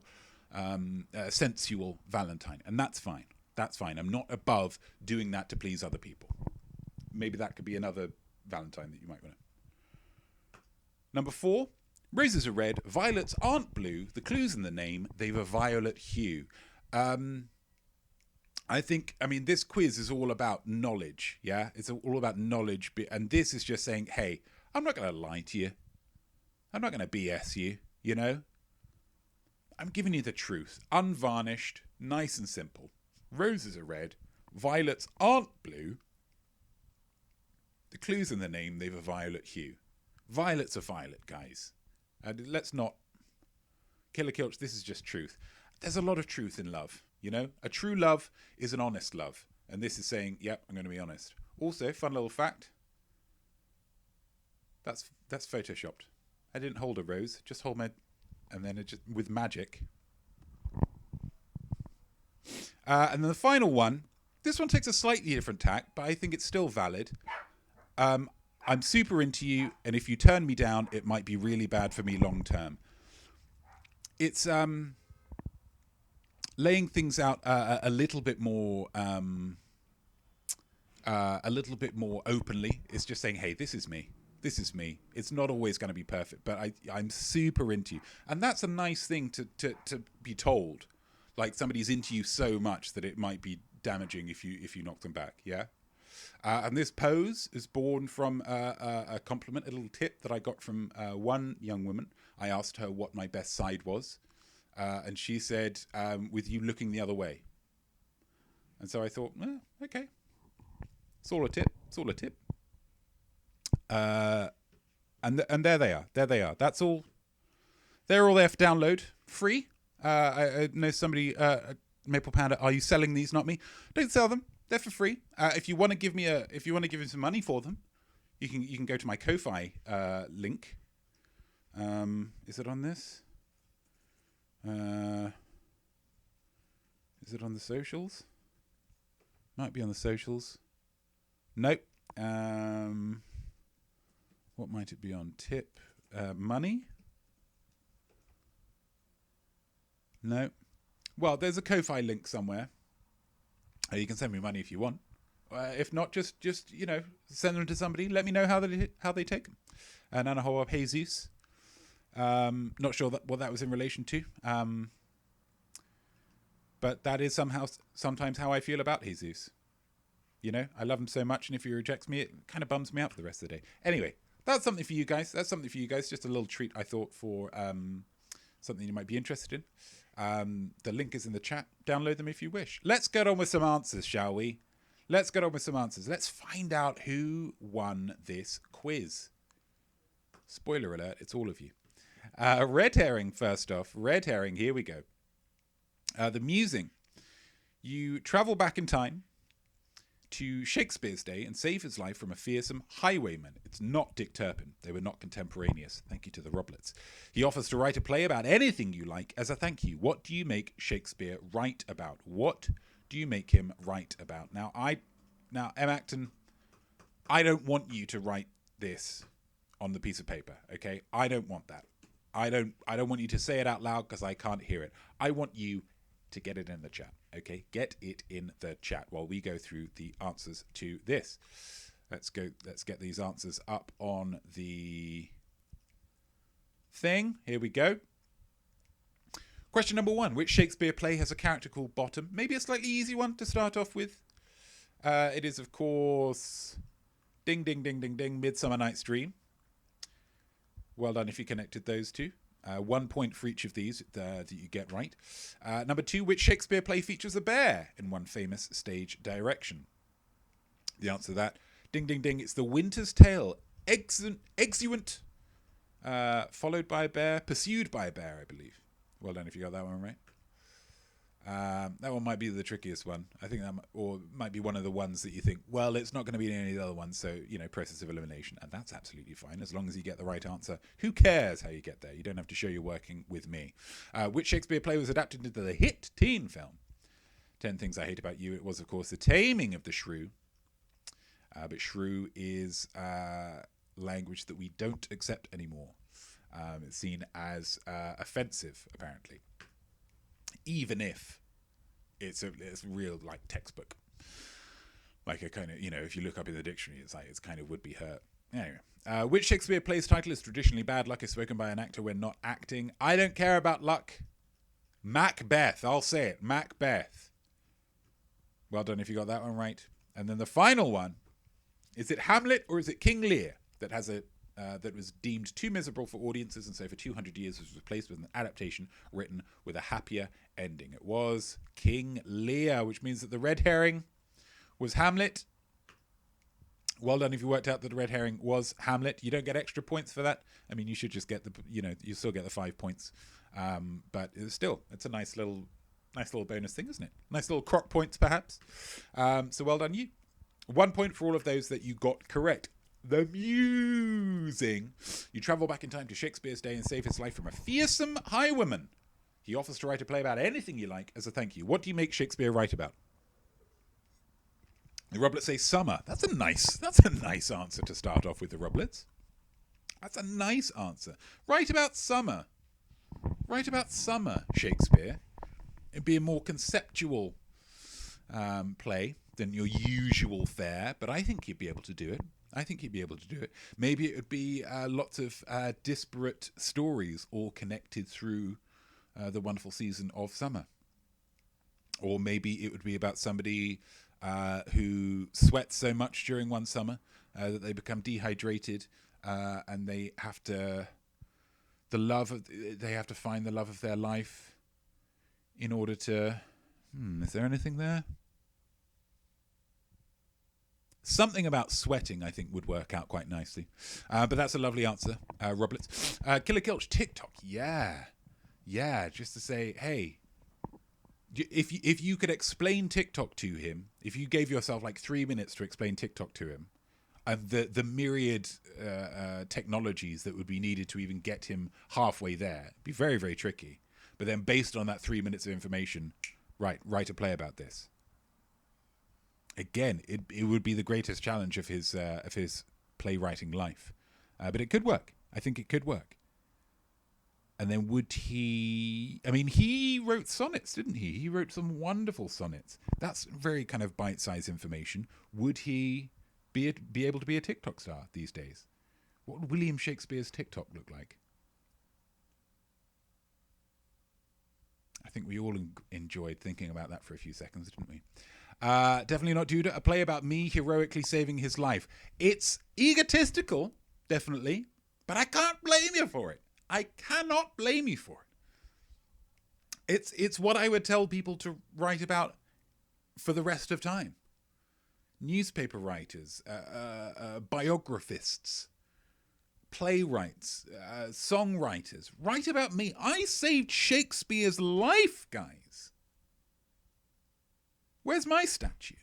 sensual Valentine, and that's fine. That's fine. I'm not above doing that to please other people. Maybe that could be another Valentine that you might want to. Number 4, roses are red, violets aren't blue. The clue's in the name. They've a violet hue. This quiz is all about knowledge, yeah? It's all about knowledge, and this is just saying, hey, I'm not going to lie to you. I'm not going to BS you, you know? I'm giving you the truth, unvarnished, nice and simple. Roses are red, violets aren't blue. The clue's in the name, they've a violet hue. Violets are violet, guys. And let's not... Killer Kilch, this is just truth. There's a lot of truth in love, you know? A true love is an honest love. And this is saying, yep, I'm going to be honest. Also, fun little fact. That's photoshopped. I didn't hold a rose, just hold my... And then it just... With magic... and then the final one, this one takes a slightly different tack, but I think it's still valid. I'm super into you, and if you turn me down, it might be really bad for me long term. It's laying things out a little bit more openly. It's just saying, hey, this is me. This is me. It's not always going to be perfect, but I'm super into you. And that's a nice thing to be told. Like somebody's into you so much that it might be damaging if you knock them back, yeah? And this pose is born from a compliment, a little tip that I got from one young woman. I asked her what my best side was, and she said, with you looking the other way. And so I thought, okay. It's all a tip. It's all a tip. And there they are. There they are. That's all. They're all there for download, free. I know somebody, Maple Panda, are you selling these? Not me. Don't sell them. They're for free. If you want to give me some money for them, you can go to my Ko-fi link. Is it on this? Is it on the socials? Might be on the socials. Nope. What might it be on? Tip, money. No. Well, there's a Ko-fi link somewhere. You can send me money if you want. If not, just send them to somebody. Let me know how they take them. Nanahoa Jesus. Not sure what that was in relation to. But that is sometimes how I feel about Jesus. You know, I love him so much, and if he rejects me, it kind of bums me out for the rest of the day. Anyway, that's something for you guys. Just a little treat, I thought, for something you might be interested in. The link is in the chat. Download them if you wish. Let's get on with some answers, shall we? Let's find out who won this quiz. Spoiler alert, it's all of you. Red herring, first off. Red herring, here we go. The musing. You travel back in time to Shakespeare's day and save his life from a fearsome highwayman. It's not Dick Turpin. They were not contemporaneous. Thank you to the Roblets. He offers to write a play about anything you like as a thank you. What do you make Shakespeare write about? What do you make him write about? Now, Em Acton, I don't want you to write this on the piece of paper, okay? I don't want that. I don't want you to say it out loud because I can't hear it. I want you to get it in the chat, okay? Get it in the chat while we go through the answers to this. Let's get these answers up on the thing. Here we go. Question number 1. Which Shakespeare play has a character called Bottom? Maybe a slightly easy one to start off with. It is, of course, ding, ding, ding, ding, ding, Midsummer Night's Dream. Well done if you connected those two. 1 point for each of these that you get right. Number 2, which Shakespeare play features a bear in one famous stage direction? The answer to that, ding, ding, ding, it's The Winter's Tale. Exeunt, followed by a bear, pursued by a bear, I believe. Well done if you got that one right. That one might be the trickiest one. I think might be one of the ones that you think, well, it's not going to be any of the other ones, so, process of elimination. And that's absolutely fine, as long as you get the right answer. Who cares how you get there? You don't have to show you're working with me. Which Shakespeare play was adapted into the hit teen film? 10 Things I Hate About You. It was, of course, The Taming of the Shrew. But shrew is language that we don't accept anymore. It's seen as offensive, apparently. even if it's a real like textbook. Like a kind of, if you look up in the dictionary, it's like it's kind of would be hurt. Anyway, which Shakespeare play's title is traditionally bad luck is spoken by an actor when not acting? I don't care about luck. Macbeth, I'll say it, Macbeth. Well done if you got that one right. And then the final one, is it Hamlet or is it King Lear that has that was deemed too miserable for audiences and so for 200 years was replaced with an adaptation written with a happier ending? It was King Lear, which means that the red herring was Hamlet. Well done if you worked out that the red herring was Hamlet. You don't get extra points for that. I mean, you should just get you still get the 5 points. But it's a nice little bonus thing, isn't it? Nice little crock points, perhaps. So well done you. 1 point for all of those that you got correct. The musing. You travel back in time to Shakespeare's day and save his life from a fearsome highwayman. He offers to write a play about anything you like as a thank you. What do you make Shakespeare write about? The Roblets say summer. That's a nice answer to start off with, the Roblets. That's a nice answer. Write about summer. Write about summer, Shakespeare. It'd be a more conceptual play than your usual fare, but I think he'd be able to do it. Maybe it would be lots of disparate stories all connected through the wonderful season of summer. Or maybe it would be about somebody who sweats so much during one summer that they become dehydrated and they have to find the love of their life in order to... is there anything there? Something about sweating, I think, would work out quite nicely. But that's a lovely answer, Roblets. Killer Kilch, TikTok. Yeah. Just to say, hey, if you could explain TikTok to him, if you gave yourself like 3 minutes to explain TikTok to him, and the myriad technologies that would be needed to even get him halfway there, it'd be very, very tricky. But then based on that 3 minutes of information, write a play about this. Again, it would be the greatest challenge of his playwriting life. But it could work. I think it could work. And then would he... I mean, he wrote sonnets, didn't he? He wrote some wonderful sonnets. That's very kind of bite-sized information. Would he be able to be a TikTok star these days? What would William Shakespeare's TikTok look like? I think we all enjoyed thinking about that for a few seconds, didn't we? Definitely not Duda. A play about me heroically saving his life. It's egotistical, definitely, but I can't blame you for it. I cannot blame you for it. It's what I would tell people to write about for the rest of time. Newspaper writers, biographists, playwrights, songwriters. Write about me. I saved Shakespeare's life, guys. Where's my statue?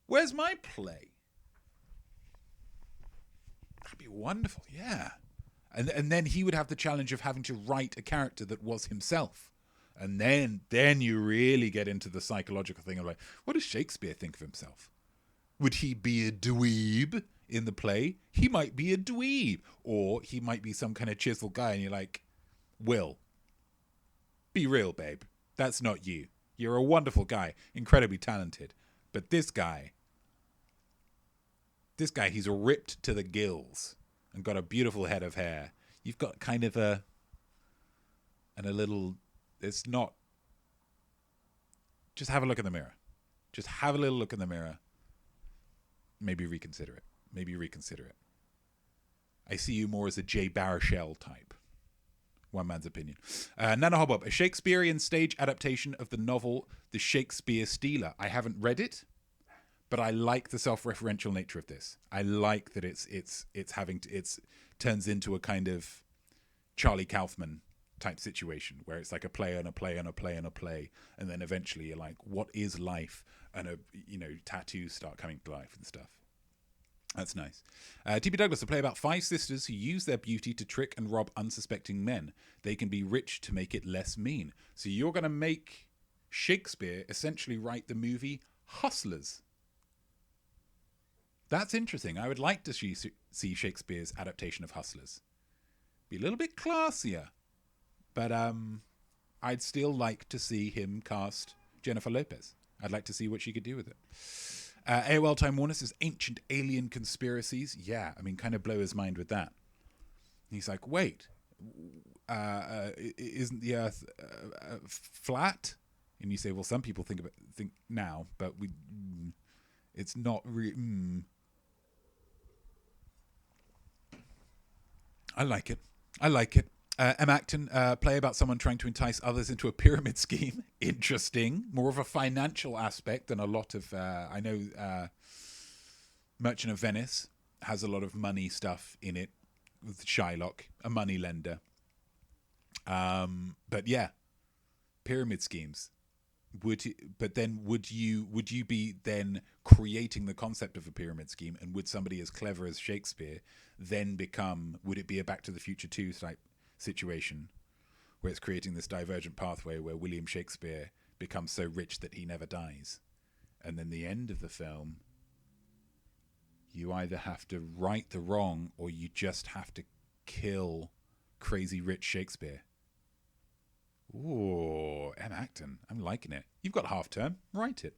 Where's my play? That'd be wonderful, yeah. And then he would have the challenge of having to write a character that was himself. And then you really get into the psychological thing of like, what does Shakespeare think of himself? Would he be a dweeb in the play? He might be a dweeb. Or he might be some kind of chiseled guy and you're like, Will, be real, babe. That's not you. You're a wonderful guy, incredibly talented. But this guy, he's ripped to the gills and got a beautiful head of hair. You've got kind of a little, it's not, just have a look in the mirror. Just have a little look in the mirror. Maybe reconsider it. I see you more as a Jay Baruchel type. One man's opinion. Nana Hobbob, a Shakespearean stage adaptation of the novel The Shakespeare Stealer. I haven't read it, but I like the self-referential nature of this. I like that it's turns into a kind of Charlie Kaufman type situation where it's like a play and a play and a play and a play, and then eventually you're like, what is life? And tattoos start coming to life and stuff. That's nice. T.B. Douglas, a play about 5 sisters who use their beauty to trick and rob unsuspecting men. They can be rich to make it less mean. So you're going to make Shakespeare essentially write the movie Hustlers. That's interesting. I would like to see Shakespeare's adaptation of Hustlers. Be a little bit classier, but I'd still like to see him cast Jennifer Lopez. I'd like to see what she could do with it. AOL Time Warner says ancient alien conspiracies. Yeah, I mean, kind of blow his mind with that. He's like, wait, isn't the Earth flat? And you say, well, some people think now, but it's not really. I like it. M. Acton, play about someone trying to entice others into a pyramid scheme. Interesting. More of a financial aspect than a lot of... I know Merchant of Venice has a lot of money stuff in it with Shylock, a money lender. But yeah, pyramid schemes. Would you be then creating the concept of a pyramid scheme, and would somebody as clever as Shakespeare then would it be a Back to the Future 2 type situation where it's creating this divergent pathway where William Shakespeare becomes so rich that he never dies, and then the end of the film, you either have to right the wrong or you just have to kill crazy rich Shakespeare. Ooh, M. Acton. I'm liking it. You've got half term. Write it.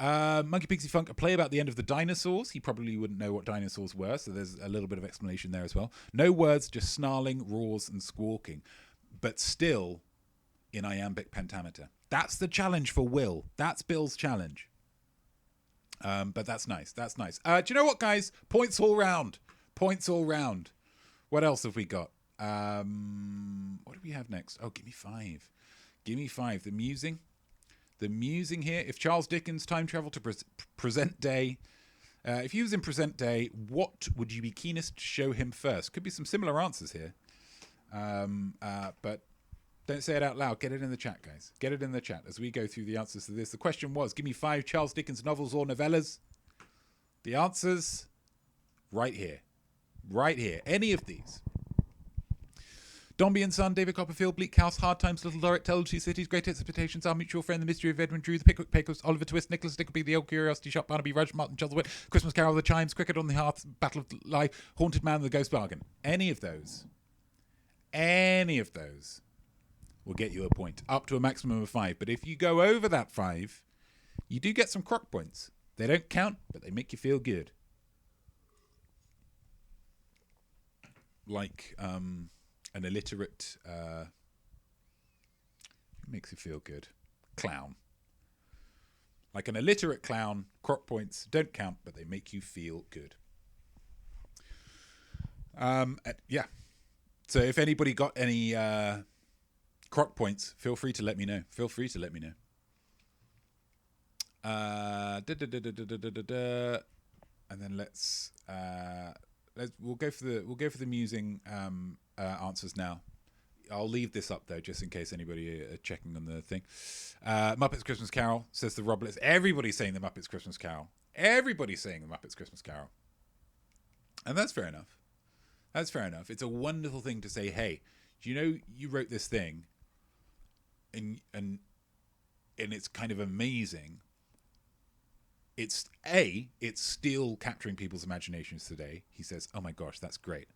Monkey Pixie Funk, a play about the end of the dinosaurs. He probably wouldn't know what dinosaurs were, so there's a little bit of explanation there as well. No words, just snarling, roars, and squawking. But still in iambic pentameter. That's the challenge for Will. That's Bill's challenge. But that's nice. That's nice. Do you know what, guys? Points all round. Points all round. What else have we got? What do we have next? Oh, give me 5. Give me 5. The musing. The musing here. If Charles Dickens time traveled to present day, if he was in present day, what would you be keenest to show him first? Could be some similar answers here. But don't say it out loud. Get it in the chat, guys. Get it in the chat as we go through the answers to this. The question was, give me 5 Charles Dickens novels or novellas. The answers, right here. Right here. Any of these. Dombey and Son, David Copperfield, Bleak House, Hard Times, Little Dorrit, Tale of Two Cities, Great Expectations, Our Mutual Friend, The Mystery of Edwin Drew, The Pickwick Papers, Oliver Twist, Nicholas Nickleby, The Old Curiosity Shop, Barnaby Rudge, Martin Chuzzlewit, Christmas Carol, The Chimes, Cricket on the Hearth, Battle of Life, Haunted Man, The Ghost Bargain. Any of those will get you a point, up to a maximum of 5. But if you go over that 5, you do get some croc points. They don't count, but they make you feel good. Like an illiterate, makes you feel good, clown. Like an illiterate clown, croc points don't count, but they make you feel good. Yeah. So if anybody got any croc points, feel free to let me know. And then we'll go for the musing answers now. I'll leave this up though, just in case anybody checking on the thing. Muppets Christmas Carol, says the Roblets. Everybody's saying the Muppets Christmas Carol. And that's fair enough. It's a wonderful thing to say, hey, do you know you wrote this thing and it's kind of amazing. It's still capturing people's imaginations today. He says, oh my gosh, that's great.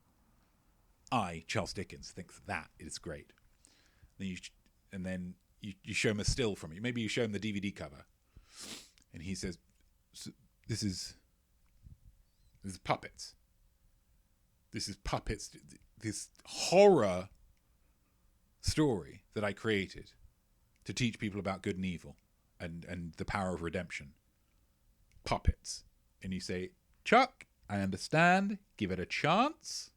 I, Charles Dickens, think that is great. Then you show him a still from it. Maybe you show him the DVD cover. And he says, this is puppets. This is puppets. This horror story that I created to teach people about good and evil and the power of redemption. Puppets. And you say, Chuck, I understand. Give it a chance.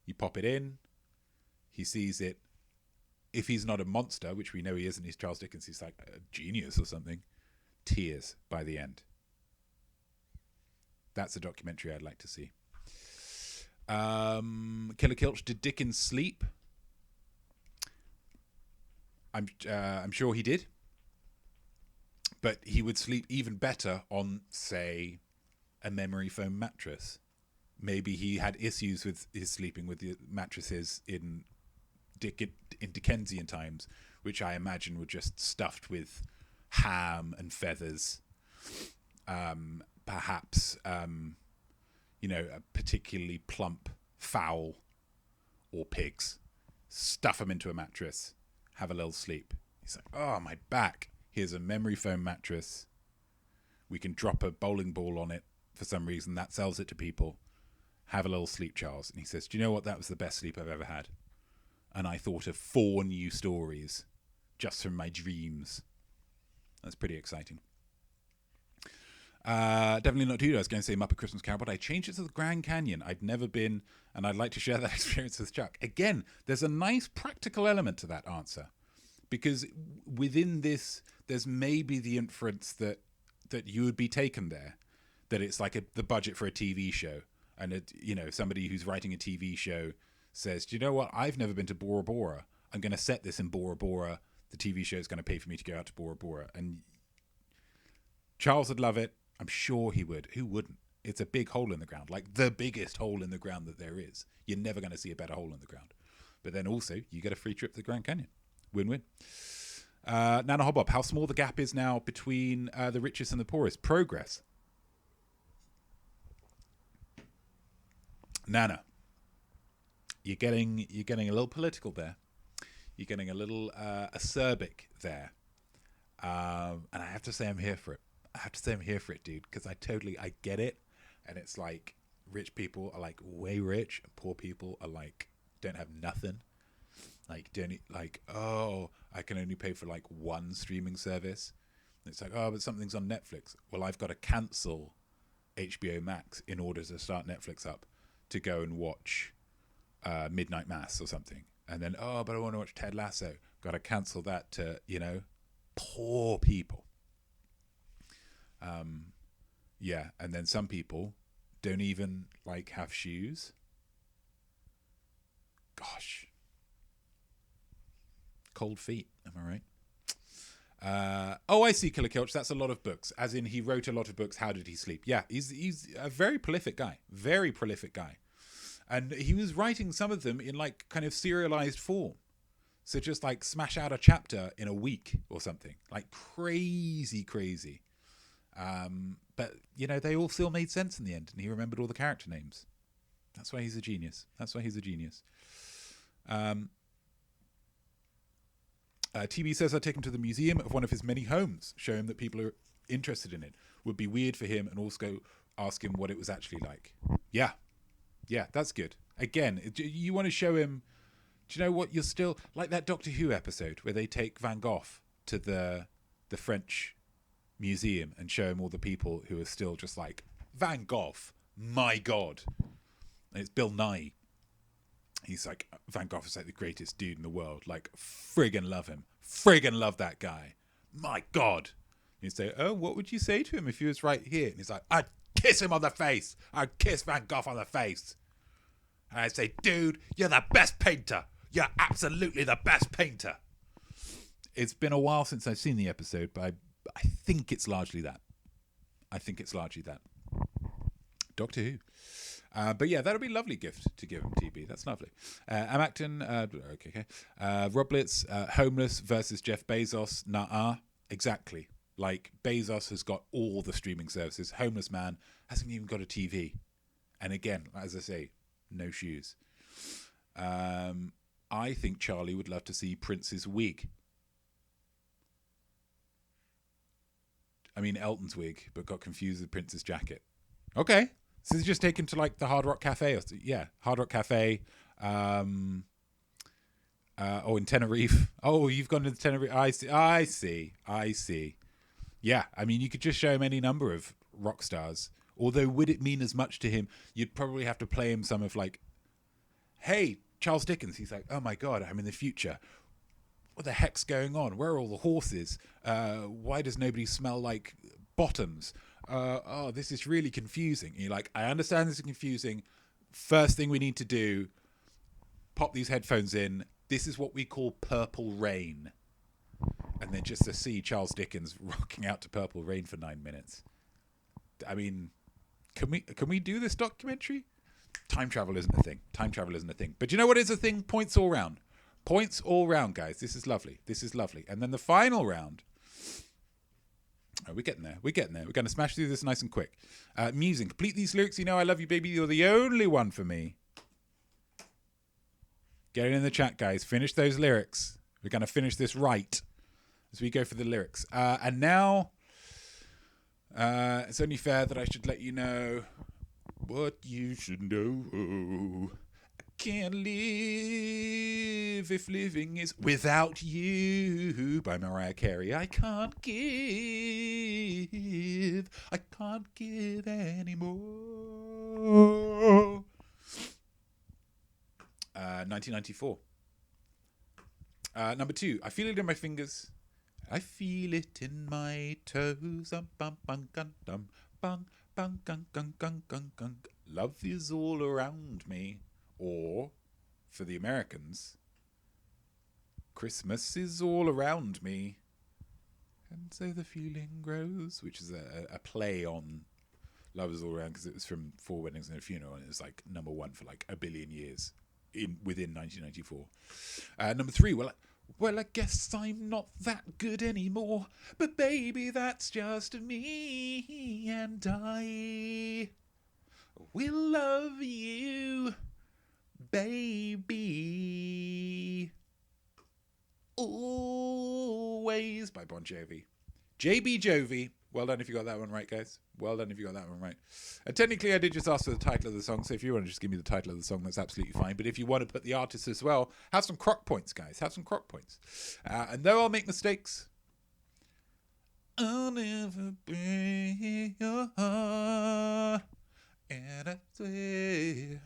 You pop it in. He sees it. If he's not a monster, which we know he isn't, he's Charles Dickens, he's like a genius or something. Tears by the end. That's a documentary I'd like to see. Killer Kilch, did Dickens sleep? I'm sure he did. But he would sleep even better on, say, a memory foam mattress. Maybe he had issues with his sleeping with the mattresses in Dickensian times, which I imagine were just stuffed with ham and feathers. Perhaps, a particularly plump fowl or pigs. Stuff them into a mattress have a little sleep. He's like, oh, my back. Here's a memory foam mattress. We can drop a bowling ball on it for some reason. That sells it to people. Have a little sleep, Charles. And he says, do you know what? That was the best sleep I've ever had. And I thought of 4 new stories just from my dreams. That's pretty exciting. Definitely not too. I was going to say Muppet Christmas Carol, but I changed it to the Grand Canyon. I'd never been, and I'd like to share that experience with Chuck. Again, there's a nice practical element to that answer, because within this, there's maybe the inference that you would be taken there, that it's like the budget for a TV show, and somebody who's writing a TV show says, do you know what? I've never been to Bora Bora. I'm going to set this in Bora Bora. The TV show is going to pay for me to go out to Bora Bora, and Charles would love it. I'm sure he would. Who wouldn't? It's a big hole in the ground, like the biggest hole in the ground that there is. You're never going to see a better hole in the ground. But then also, you get a free trip to the Grand Canyon. Win-win. Nana Hobbob, how small the gap is now between the richest and the poorest. Progress. Nana, you're getting a little political there. You're getting a little acerbic there. And I have to say I'm here for it. Dude, because I get it. And it's like rich people are like way rich, and poor people are like don't have nothing. Like I can only pay for like one streaming service. And it's like, oh, but something's on Netflix. Well, I've got to cancel HBO Max in order to start Netflix up to go and watch Midnight Mass or something. And then, oh, but I want to watch Ted Lasso. Got to cancel that to, poor people. Yeah, and then some people don't even like have shoes. Gosh. Cold feet, am I right? I see, Killer Kilch. That's a lot of books. As in, he wrote a lot of books. How did he sleep? Yeah, he's a very prolific guy. Very prolific guy. And he was writing some of them in like kind of serialized form. So just like smash out a chapter in a week or something. Like crazy. But, they all still made sense in the end. And he remembered all the character names. That's why he's a genius. TB says I'd take him to the museum of one of his many homes, show him that people are interested in it. Would be weird for him, and also ask him what it was actually like. Yeah, that's good. Again, you want to show him, do you know what, you're still, like that Doctor Who episode where they take Van Gogh to the French museum and show him all the people who are still just like, Van Gogh, my God. And it's Bill Nye. He's like, Van Gogh is like the greatest dude in the world. Like, friggin' love him. Friggin' love that guy. My God. And you say, oh, what would you say to him if he was right here? And he's like, I'd kiss him on the face. I'd kiss Van Gogh on the face. And I'd say, dude, you're the best painter. You're absolutely the best painter. It's been a while since I've seen the episode, but I think it's largely that. Doctor Who. But yeah, that'll be a lovely gift to give him, TB. That's lovely. I'm acting. Okay. Rob Blitz, homeless versus Jeff Bezos. Nah, exactly. Like, Bezos has got all the streaming services. Homeless man hasn't even got a TV. And again, as I say, no shoes. I think Charlie would love to see Prince's wig. I mean, Elton's wig, but got confused with Prince's jacket. Okay. So they just take him to like the Hard Rock Cafe. Hard Rock Cafe. Or in Tenerife. Oh, you've gone to the Tenerife. I see. Yeah, I mean, you could just show him any number of rock stars. Although, would it mean as much to him? You'd probably have to play him some of like, hey, Charles Dickens. He's like, oh my God, I'm in the future. What the heck's going on? Where are all the horses? Why does nobody smell like bottoms? This is really confusing. And you're like, I understand this is confusing. First thing we need to do, pop these headphones in. This is what we call Purple Rain. And then just to see Charles Dickens rocking out to Purple Rain for 9 minutes. I mean, can we do this documentary? Time travel isn't a thing. But you know what is a thing? Points all round. Points all round, guys. This is lovely. And then the final round. Oh, we're getting there. We're going to smash through this nice and quick. Musing. Complete these lyrics. You know I love you, baby. You're the only one for me. Get it in the chat, guys. Finish those lyrics. We're going to finish this right as we go for the lyrics. And now, it's only fair that I should let you know what you should know. I can't live if living is without you by Mariah Carey. I can't give anymore. 1994. Number 2, I feel it in my fingers. I feel it in my toes. Bum, bum, gun, dum, bung, bung, gung, gung, gung, gung, gung. Love is all around me. Or, for the Americans, Christmas is all around me. And so the feeling grows, which is a play on Love is all around, because it was from 4 Weddings and a Funeral, and it was like number 1 for like a billion years within 1994. Number 3, well, I guess I'm not that good anymore, but baby, that's just me, and I will love you, baby, always, by Bon Jovi. JB Jovi. Well done if you got that one right, guys. Well done if you got that one right. And technically, I did just ask for the title of the song, so if you want to just give me the title of the song, that's absolutely fine. But if you want to put the artist as well, have some crock points, guys. Have some crock points. And though I'll make mistakes, I'll never break your heart. And I swear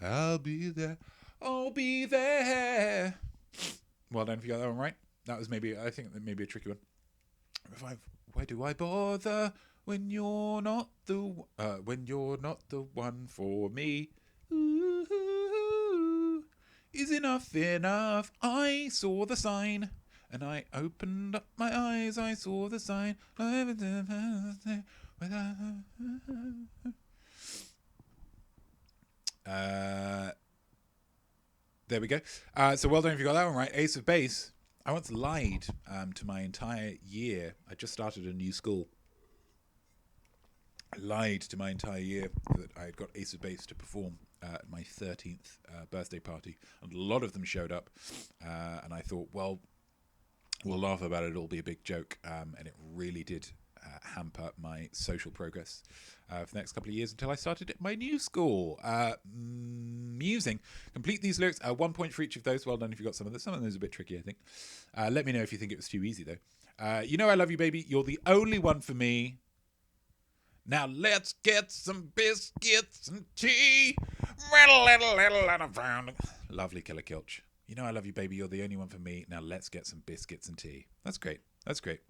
I'll be there. I'll be there. Well done if you got that one right. That was I think that may be a tricky one. Why do I bother when you're not the one for me? Ooh, is enough enough? I saw the sign, and I opened up my eyes. I saw the sign. There we go. So well done if you got that one right. Ace of Base. I once lied to my entire year. I just started a new school. I lied to my entire year that I had got Ace of Base to perform at my 13th birthday party. And a lot of them showed up. And I thought, well, we'll laugh about it. It'll be a big joke. And it really did hamper my social progress for the next couple of years until I started at my new school. Musing. Complete these lyrics. 1 point for each of those. Well done if you got some of those. Some of those are a bit tricky, I think. Let me know if you think it was too easy, though. You know I love you, baby. You're the only one for me. Now let's get some biscuits and tea. Lovely Killer Kilch. You know I love you, baby. You're the only one for me. Now let's get some biscuits and tea. That's great. That's great.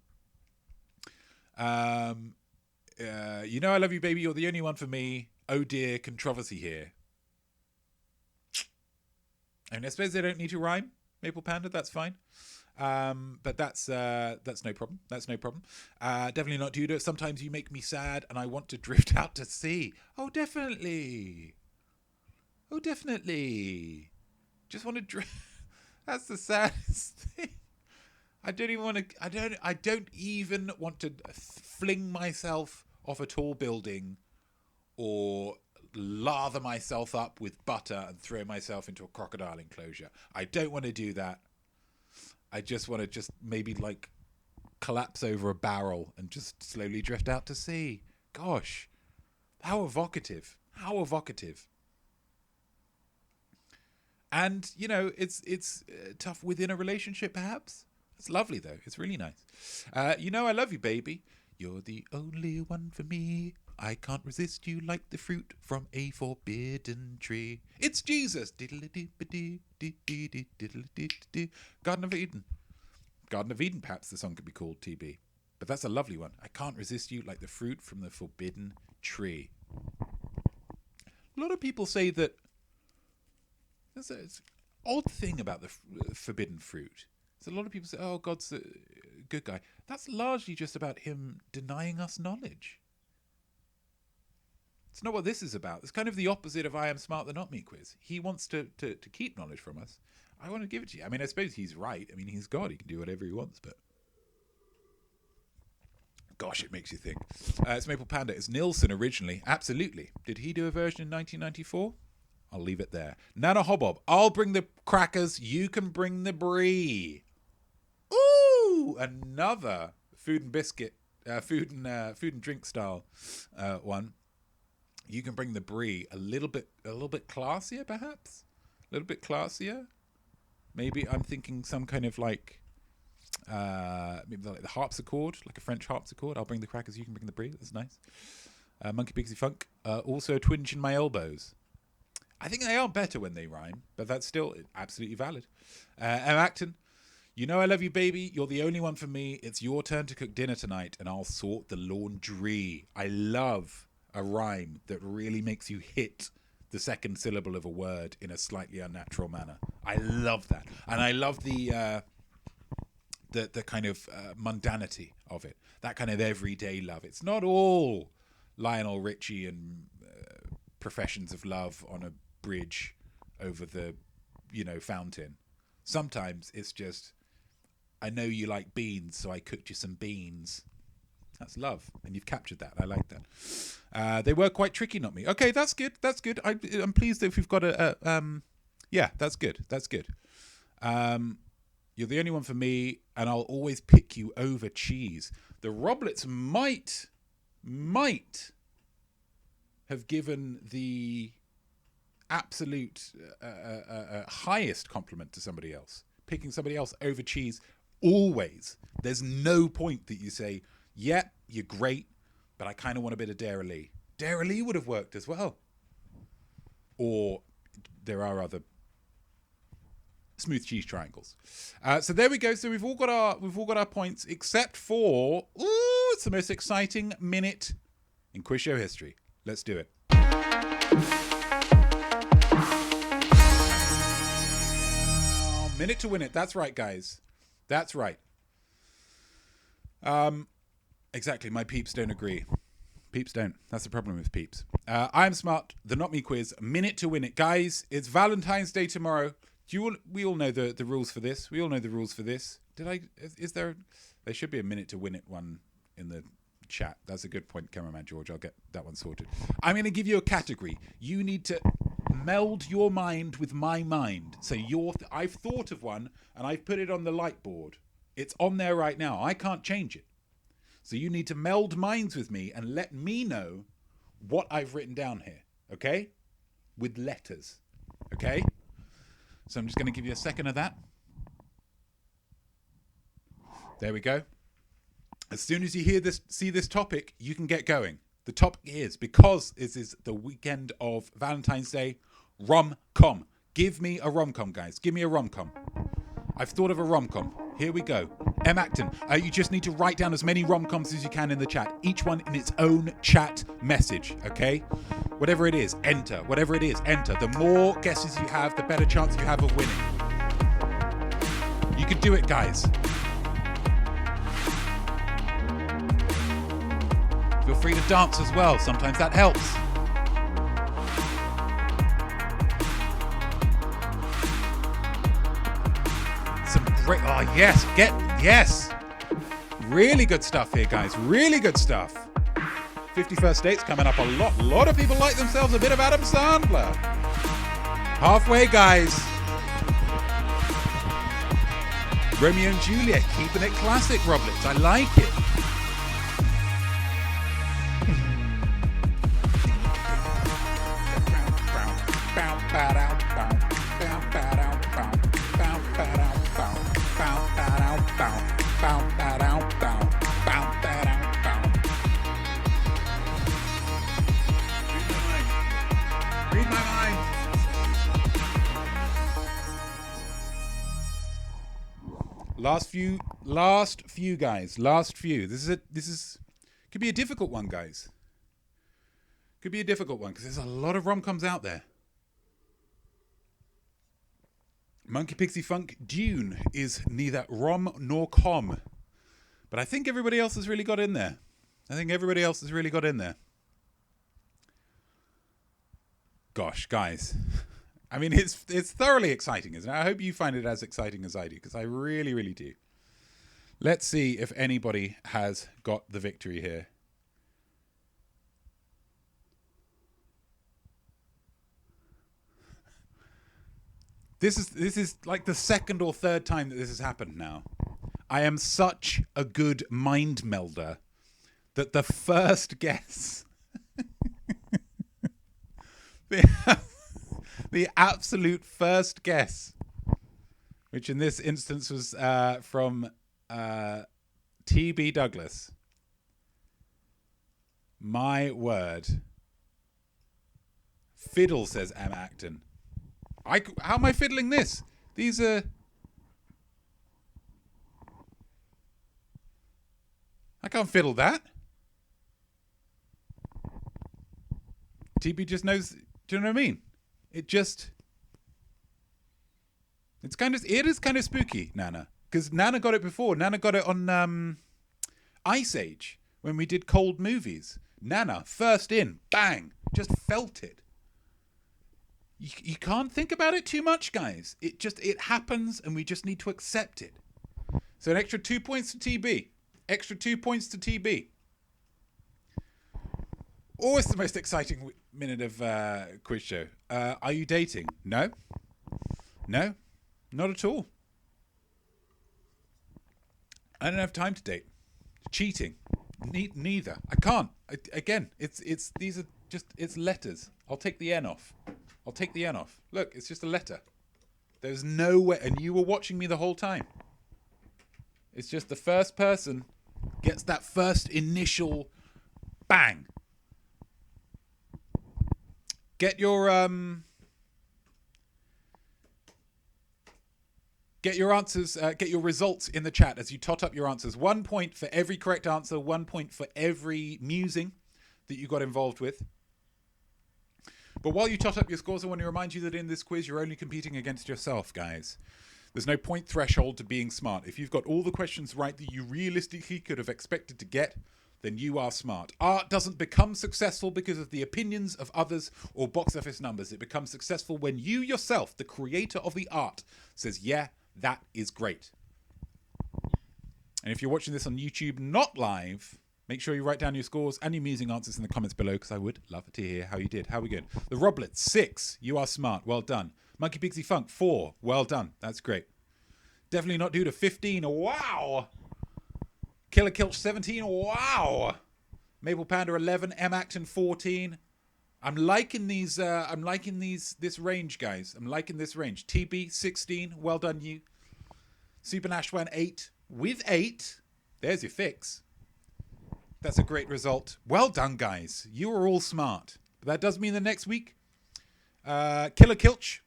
You know I love you, baby. You're the only one for me. Oh dear, controversy here. I mean, I suppose they don't need to rhyme. Maple Panda, that's fine. But that's no problem. That's no problem. Definitely not Judah. Sometimes you make me sad, and I want to drift out to sea. Oh, definitely. Oh, definitely. Just want to drift. That's the saddest thing. I don't even want to fling myself off a tall building or lather myself up with butter and throw myself into a crocodile enclosure. I don't want to do that. I just want to maybe like collapse over a barrel and just slowly drift out to sea. Gosh, how evocative. How evocative. And, you know, it's tough within a relationship, perhaps. It's lovely, though. It's really nice. You know I love you, baby. You're the only one for me. I can't resist you like the fruit from a forbidden tree. It's Jesus. Garden of Eden. Garden of Eden, perhaps the song could be called, TB. But that's a lovely one. I can't resist you like the fruit from the forbidden tree. A lot of people say that there's an odd thing about the forbidden fruit. So a lot of people say, oh, God's a good guy. That's largely just about him denying us knowledge. It's not what this is about. It's kind of the opposite of I am smart, the Notme quiz. He wants to keep knowledge from us. I want to give it to you. I mean, I suppose he's right. I mean, he's God. He can do whatever he wants. But Gosh, it makes you think. It's Maple Panda. It's Nilsson originally. Absolutely. Did he do a version in 1994? I'll leave it there. Nana Hobob. I'll bring the crackers. You can bring the brie. Ooh, another food and biscuit, food and drink style one. You can bring the brie a little bit classier, perhaps. A little bit classier. Maybe I'm thinking some kind of like. Maybe like the harpsichord, like a French harpsichord. I'll bring the crackers, you can bring the brie. That's nice. Monkey Pixie Funk. Also a twinge in my elbows. I think they are better when they rhyme, but that's still absolutely valid. Em Acton. You know I love you, baby. You're the only one for me. It's your turn to cook dinner tonight, and I'll sort the laundry. I love a rhyme that really makes you hit the second syllable of a word in a slightly unnatural manner. I love that. And I love the kind of mundanity of it, that kind of everyday love. It's not all Lionel Richie and professions of love on a bridge over the, fountain. Sometimes it's just, I know you like beans, so I cooked you some beans. That's love, and you've captured that. I like that. They were quite tricky, not me. Okay, that's good. That's good. I'm pleased that we've got yeah, that's good. That's good. You're the only one for me, and I'll always pick you over cheese. The Roblets might have given the absolute highest compliment to somebody else. Picking somebody else over cheese, always. There's no point that you say, yeah, you're great, but I kind of want a bit of Dara Lee. Dara Lee would have worked as well. Or there are other smooth cheese triangles. So there we go. So we've all got our points, except for it's the most exciting minute in quiz show history. Let's do it. Minute to win it. That's right, guys. That's right. Exactly. My peeps don't agree. Peeps don't. That's the problem with peeps. I'm SmART. The Notme quiz. Minute to win it, guys. It's Valentine's Day tomorrow. We all know the rules for this. We all know the rules for this. Is there should be a minute to win it one in the chat. That's a good point, cameraman George. I'll get that one sorted. I'm going to give you a category. You need to meld your mind with my mind. So I've thought of one and I've put it on the light board. It's on there right now. I can't change it. So you need to meld minds with me and let me know what I've written down here. Okay? With letters. Okay? So I'm just going to give you a second of that. There we go. As soon as you see this topic, you can get going. The topic is, because this is the weekend of Valentine's Day, rom-com. Give me a rom-com, guys. Give me a rom-com. I've thought of a rom-com. Here we go. Em Acton, you just need to write down as many rom-coms as you can in the chat. Each one in its own chat message, okay? Whatever it is, enter. Whatever it is, enter. The more guesses you have, the better chance you have of winning. You can do it, guys. Feel free to dance as well. Sometimes that helps. Some great... Oh, yes. Yes. Really good stuff here, guys. Really good stuff. 51st Dates coming up a lot. A lot of people like themselves a bit of Adam Sandler. Halfway, guys. Romeo and Juliet, keeping it classic, Roblets. I like it. Read my mind. Last few guys. Last few. This is could be a difficult one, guys. Could be a difficult one because there's a lot of rom-coms out there. Monkey Pixie Funk Dune is neither rom nor com. But I think everybody else has really got in there. Gosh, guys. I mean, it's thoroughly exciting, isn't it? I hope you find it as exciting as I do, because I really, really do. Let's see if anybody has got the victory here. This is like the second or third time that this has happened now. I am such a good mind melder that the first guess, the absolute first guess, which in this instance was from T.B. Douglas. My word. Fiddle, says Em Acton. How am I fiddling this? These are... I can't fiddle that. TB just knows... Do you know what I mean? It is kind of spooky, Nana. Because Nana got it before. Nana got it on Ice Age when we did cold movies. Nana, first in, bang, just felt it. You can't think about it too much, guys. It happens, and we just need to accept it. So an extra 2 points to TB. Extra 2 points to TB. Always the most exciting minute of quiz show. Are you dating? No. No, not at all. I don't have time to date. Cheating. Neither. I can't. It's letters. I'll take the N off. Look, it's just a letter. There's no way, and you were watching me the whole time. It's just the first person gets that first initial bang. Get your answers, get your results in the chat as you tot up your answers. 1 point for every correct answer, 1 point for every musing that you got involved with. But while you tot up your scores, I want to remind you that in this quiz, you're only competing against yourself, guys. There's no point threshold to being smart. If you've got all the questions right that you realistically could have expected to get, then you are smart. Art doesn't become successful because of the opinions of others or box office numbers. It becomes successful when you yourself, the creator of the art, says, yeah, that is great. And if you're watching this on YouTube, not live, make sure you write down your scores and your musing answers in the comments below, because I would love to hear how you did. How are we good? The Roblets, 6. You are smart. Well done. Monkey Pixie Funk, 4. Well done. That's great. Definitely Not Dude, 15. Wow. Killer Kilch, 17. Wow. Maple Panda, 11. M Acton, 14. I'm liking these. This range, guys. I'm liking this range. TB, 16. Well done, you. Super Nashwan, 8. With 8, there's your fix. That's a great result. Well done, guys. You are all smart. But that does mean the next week, Killer Kilch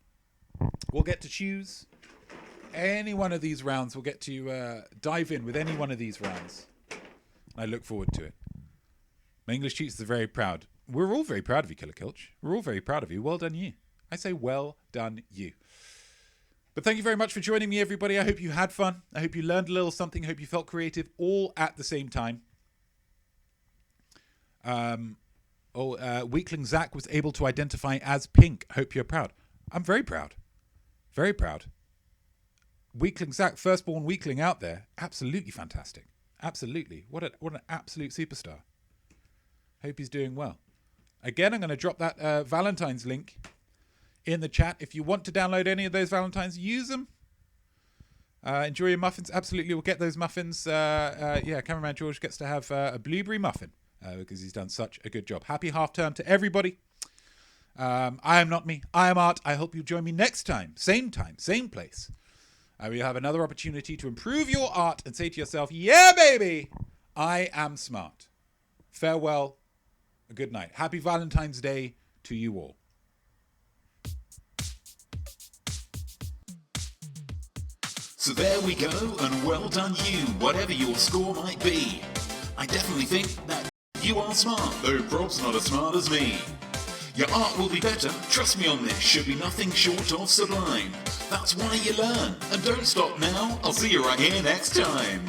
will get to choose any one of these rounds. We'll get to dive in with any one of these rounds. I look forward to it. My English teachers are very proud. We're all very proud of you, Killer Kilch. We're all very proud of you. Well done, you. I say well done, you. But thank you very much for joining me, everybody. I hope you had fun. I hope you learned a little something. I hope you felt creative all at the same time. Weakling Zach was able to identify as pink. Hope you're proud. I'm very proud. Very proud. Weakling Zach, firstborn weakling out there. Absolutely fantastic. Absolutely. What an absolute superstar. Hope he's doing well. Again, I'm going to drop that Valentine's link in the chat. If you want to download any of those Valentines, use them. Enjoy your muffins. Absolutely, we'll get those muffins. Cameraman George gets to have a blueberry muffin because he's done such a good job. Happy half term to everybody. I am not me. I am Art. I hope you join me next time, same place. We'll have another opportunity to improve your art and say to yourself, yeah, baby, I am smart. Farewell. A good night. Happy Valentine's Day to you all. So there we go, and well done you, whatever your score might be. I definitely think that you are smart, though prob's not as smart as me. Your art will be better, trust me on this, should be nothing short of sublime. That's why you learn, and don't stop now, I'll see you right here next time.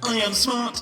I am smart.